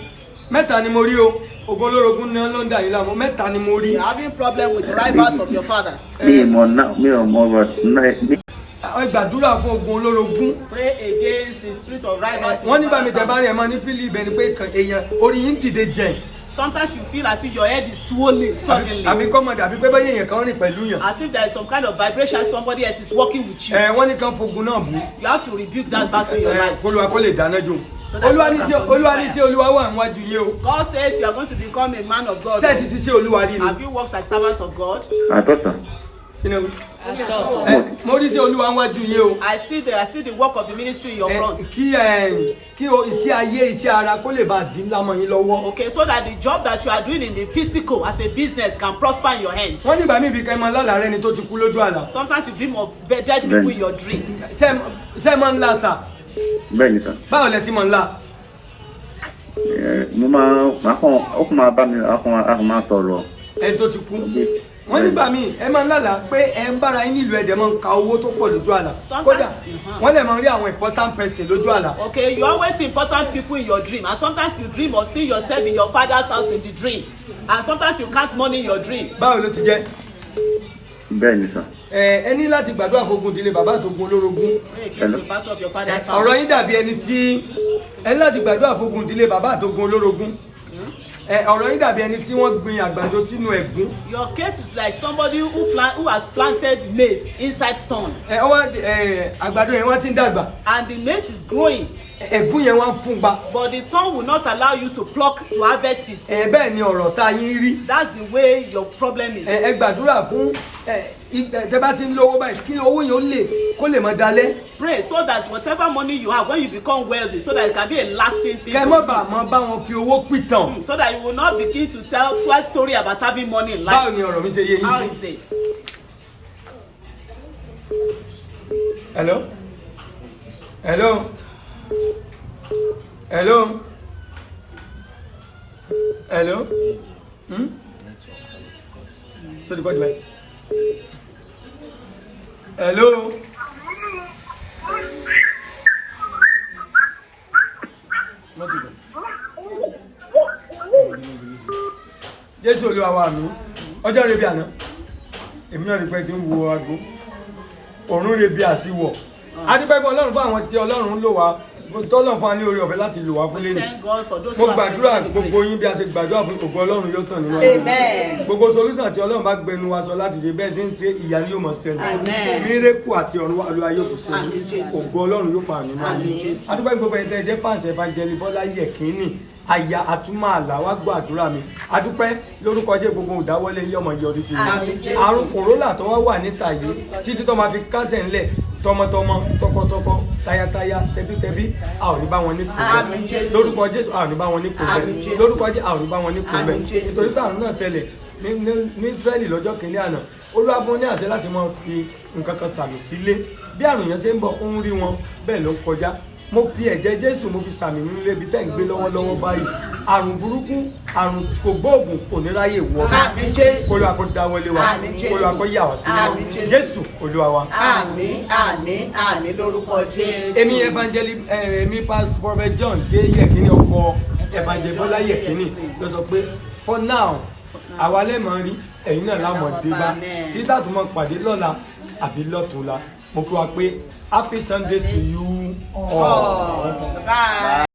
Speaker 1: Mẹ́ta ni mo rí o. Ogun olórogún ní ló ń dà yín láàmú. Mẹ́ta ni mo rí.
Speaker 2: You are having problem with the rivals of your father.
Speaker 10: Mi ò mọ ọ̀rọ̀
Speaker 1: gbàdúrà fún ogun olórogún.
Speaker 2: Pray against the spirit of rivals.
Speaker 1: Wọ́n nígbà mi tẹ̀ bá rí ẹ̀ máa ní pílì ibẹ̀ ni pé èèyàn orí yín dìde jẹ̀.
Speaker 2: Sometimes you feel as if your head is swollen suddenly.
Speaker 1: Àbí kọ́mọdé àbí pé báyìí èèyàn kan rìn pẹ̀lú yàn.
Speaker 2: As if there is some kind of vibration somebody else is working with you.
Speaker 1: Wọ́n ní kán fogun náà bú.
Speaker 2: You have to rebuke that battle in your life.
Speaker 1: Kólúwa kó lè dáná jò. Olúwa ní sí Olúwa wà níwájú yín o.
Speaker 2: God says you are going to become a man of God.
Speaker 1: Ṣé ẹ ti ṣiṣẹ́ Olúwa rí ni?
Speaker 2: Have you worked as servants of God?
Speaker 10: Àtọ́sà.
Speaker 1: Mo rí sí Olúwa níwájú yín o.
Speaker 2: I see the work of the ministry in your front.
Speaker 1: Kí iṣẹ́ ayé iṣẹ́ ara kó lè bá dín lámọ̀ yín lọ́wọ́.
Speaker 2: Okay, so that the job that you are doing in the physical as a business can prosper in your hands.
Speaker 1: Wọ́n nígbà míì bí ká ẹ máa lálàá rẹ ni tó ti kú lójú àlá.
Speaker 2: Sometimes you dream of dead people in your dream.
Speaker 1: Ṣé máa ń la sà?
Speaker 10: Bẹ́ẹ̀ni sà.
Speaker 1: Báwo lẹ ti máa ń la?
Speaker 10: Mo máa bá mi máa sọ̀rọ̀.
Speaker 1: Ẹni tó ti kú. Wọ́n nígbà míì ẹ máa ń lálàá pé ẹ ń bára yín nílùú ẹ̀dẹ̀ máa ń ka owó tó pọ̀ lójú àlá. Kódà wọ́n lè máa rí àwọn important person lójú àlá.
Speaker 2: Okay, you always see important people in your dream and sometimes you dream of seeing yourself in your father's house in the dream and sometimes you count money in your dream.
Speaker 1: Báwo ló ti jẹ́?
Speaker 10: Bẹ́ẹ̀ni sà.
Speaker 1: Ẹ ní láti gbàdúrà fógun ìdílé bàbá àtogun olórogún. Ọ̀rọ̀ yín dàbí ẹni tí ẹ ní láti gbàdúrà fógun ìdílé bàbá àtogun olórogún. Ọ̀rọ̀ yín dàbí ẹni tí wọ́n gbin àgbàdo sínú ẹ̀gún.
Speaker 2: Your case is like somebody who has planted maize inside thorn.
Speaker 1: Àgbàdo yẹn wọ́n ti ń dàgbà.
Speaker 2: And the maize is growing.
Speaker 1: Ẹ̀gún yẹn wọ́n fún gba.
Speaker 2: But the thorn will not allow you to pluck to harvest it.
Speaker 1: Bẹ́ẹ̀ ni ọ̀rọ̀ tá a yín rí.
Speaker 2: That's the way your problem is.
Speaker 1: Ẹ gbàdúrà fún tẹ́ bá ti ń lówó báyìí kí owó yẹn kó lè mọ dalẹ̀.
Speaker 2: Pray so that whatever money you have when you become wealthy so that it can be a lasting thing.
Speaker 1: Kẹ́ mọ́ bá mọ́ bá wọn fi owó pìtàn.
Speaker 2: So that you will not begin to tell story about having money in life.
Speaker 1: Báwo ni ọ̀rọ̀ mi ṣe yé yín?
Speaker 2: How is it?
Speaker 1: Hello? Hello? Hello? Hello? So the body right? Hello? What is it? Jésù Olúwa wa mi. Ọjọ́ rẹ̀ bí àná. Èmi náà rí pé tí ń wo aago. Òrùn rẹ̀ bí àti wọ̀. A dúpẹ́ fún Ọlọ́run fún àwọn tí Ọlọ́run lò wá. Tọ́lọ̀ fún wa ní oore ọ̀fẹ́ láti lò wá fún lẹ́nu. Mo gbàdúrà gbogbo yín bí a ṣe gbàdúrà fún gbogbo Ọlọ́run yóò tàn nínú ọdún. Gbogbo solution tí Ọlọ́run bá gbẹnu wa sọ láti ṣe bẹ́ẹ̀ sí ń ṣe ìyanu yóò mọ̀ ṣẹlẹ̀. Mírèkù àti ọ̀run Olúwa yóò kù fún ògo Ọlọ́run yóò fà nínú ayé. A dúpẹ́ gbogbo ẹ̀yin tẹ́ ẹ jẹ́ fans Evangelist Bọ́lá Yẹ̀kínì àyà àtúmọ̀ àlá wá gbọ́ àdúrà mi. A dúpẹ́ lórúkọ Jésù gbogbo ìdáwọ́lé yìí ọmọ yọrí sí i. Àrùn kòrólà tó wà níta yìí títí tó máa fi kásẹ̀ ńlẹ̀ tọmọtọmọ tọkọtọkọ tayátayá tẹbítẹbí a ò ní bá wọn ní kùnbẹ lórúkọ Jésù a ò ní bá wọn ní kùnbẹ lórúkọ Jésù a ò ní bá wọn ní kùnbẹ nítorí pé àrùn náà ṣẹlẹ̀ ní Ísírẹ́lì lọ́jọ́ kìíní àná Olúwa fún ní àṣẹ láti máa fi nǹkan kan sàmì sílé bí àrùn yẹn ṣe ń bọ̀ ó ń rí wọn bẹ́ẹ̀ ló ń kọjá mo fi ẹ̀jẹ̀ Jésù mo fi sàmì nínú ilé ibi tẹ́ ń gbé lọ́wọ́lọ́wọ́ báyìí àrùn burúkú àrùn kò gbóògùn kò ní ráyè wọ Olúwa kó dáwọ́lé wa Olúwa kó yà wá sí wọn Jésù Olúwa wa.
Speaker 2: Àmín àmín àmín lórúkọ Jésù.
Speaker 1: Èmi Evangelist Pastor Prophet John J. Yekini ọkọ Evangelist Bọ́lá Yẹ̀kínì ló sọ pé for now àwa lẹ́mọ̀ rí ẹ̀yin náà lámọ̀ dé bá tí dàtú mọ̀ pàdé lọ́la àbí lọ́tùnla mo kí wa pé happy Sunday to you all.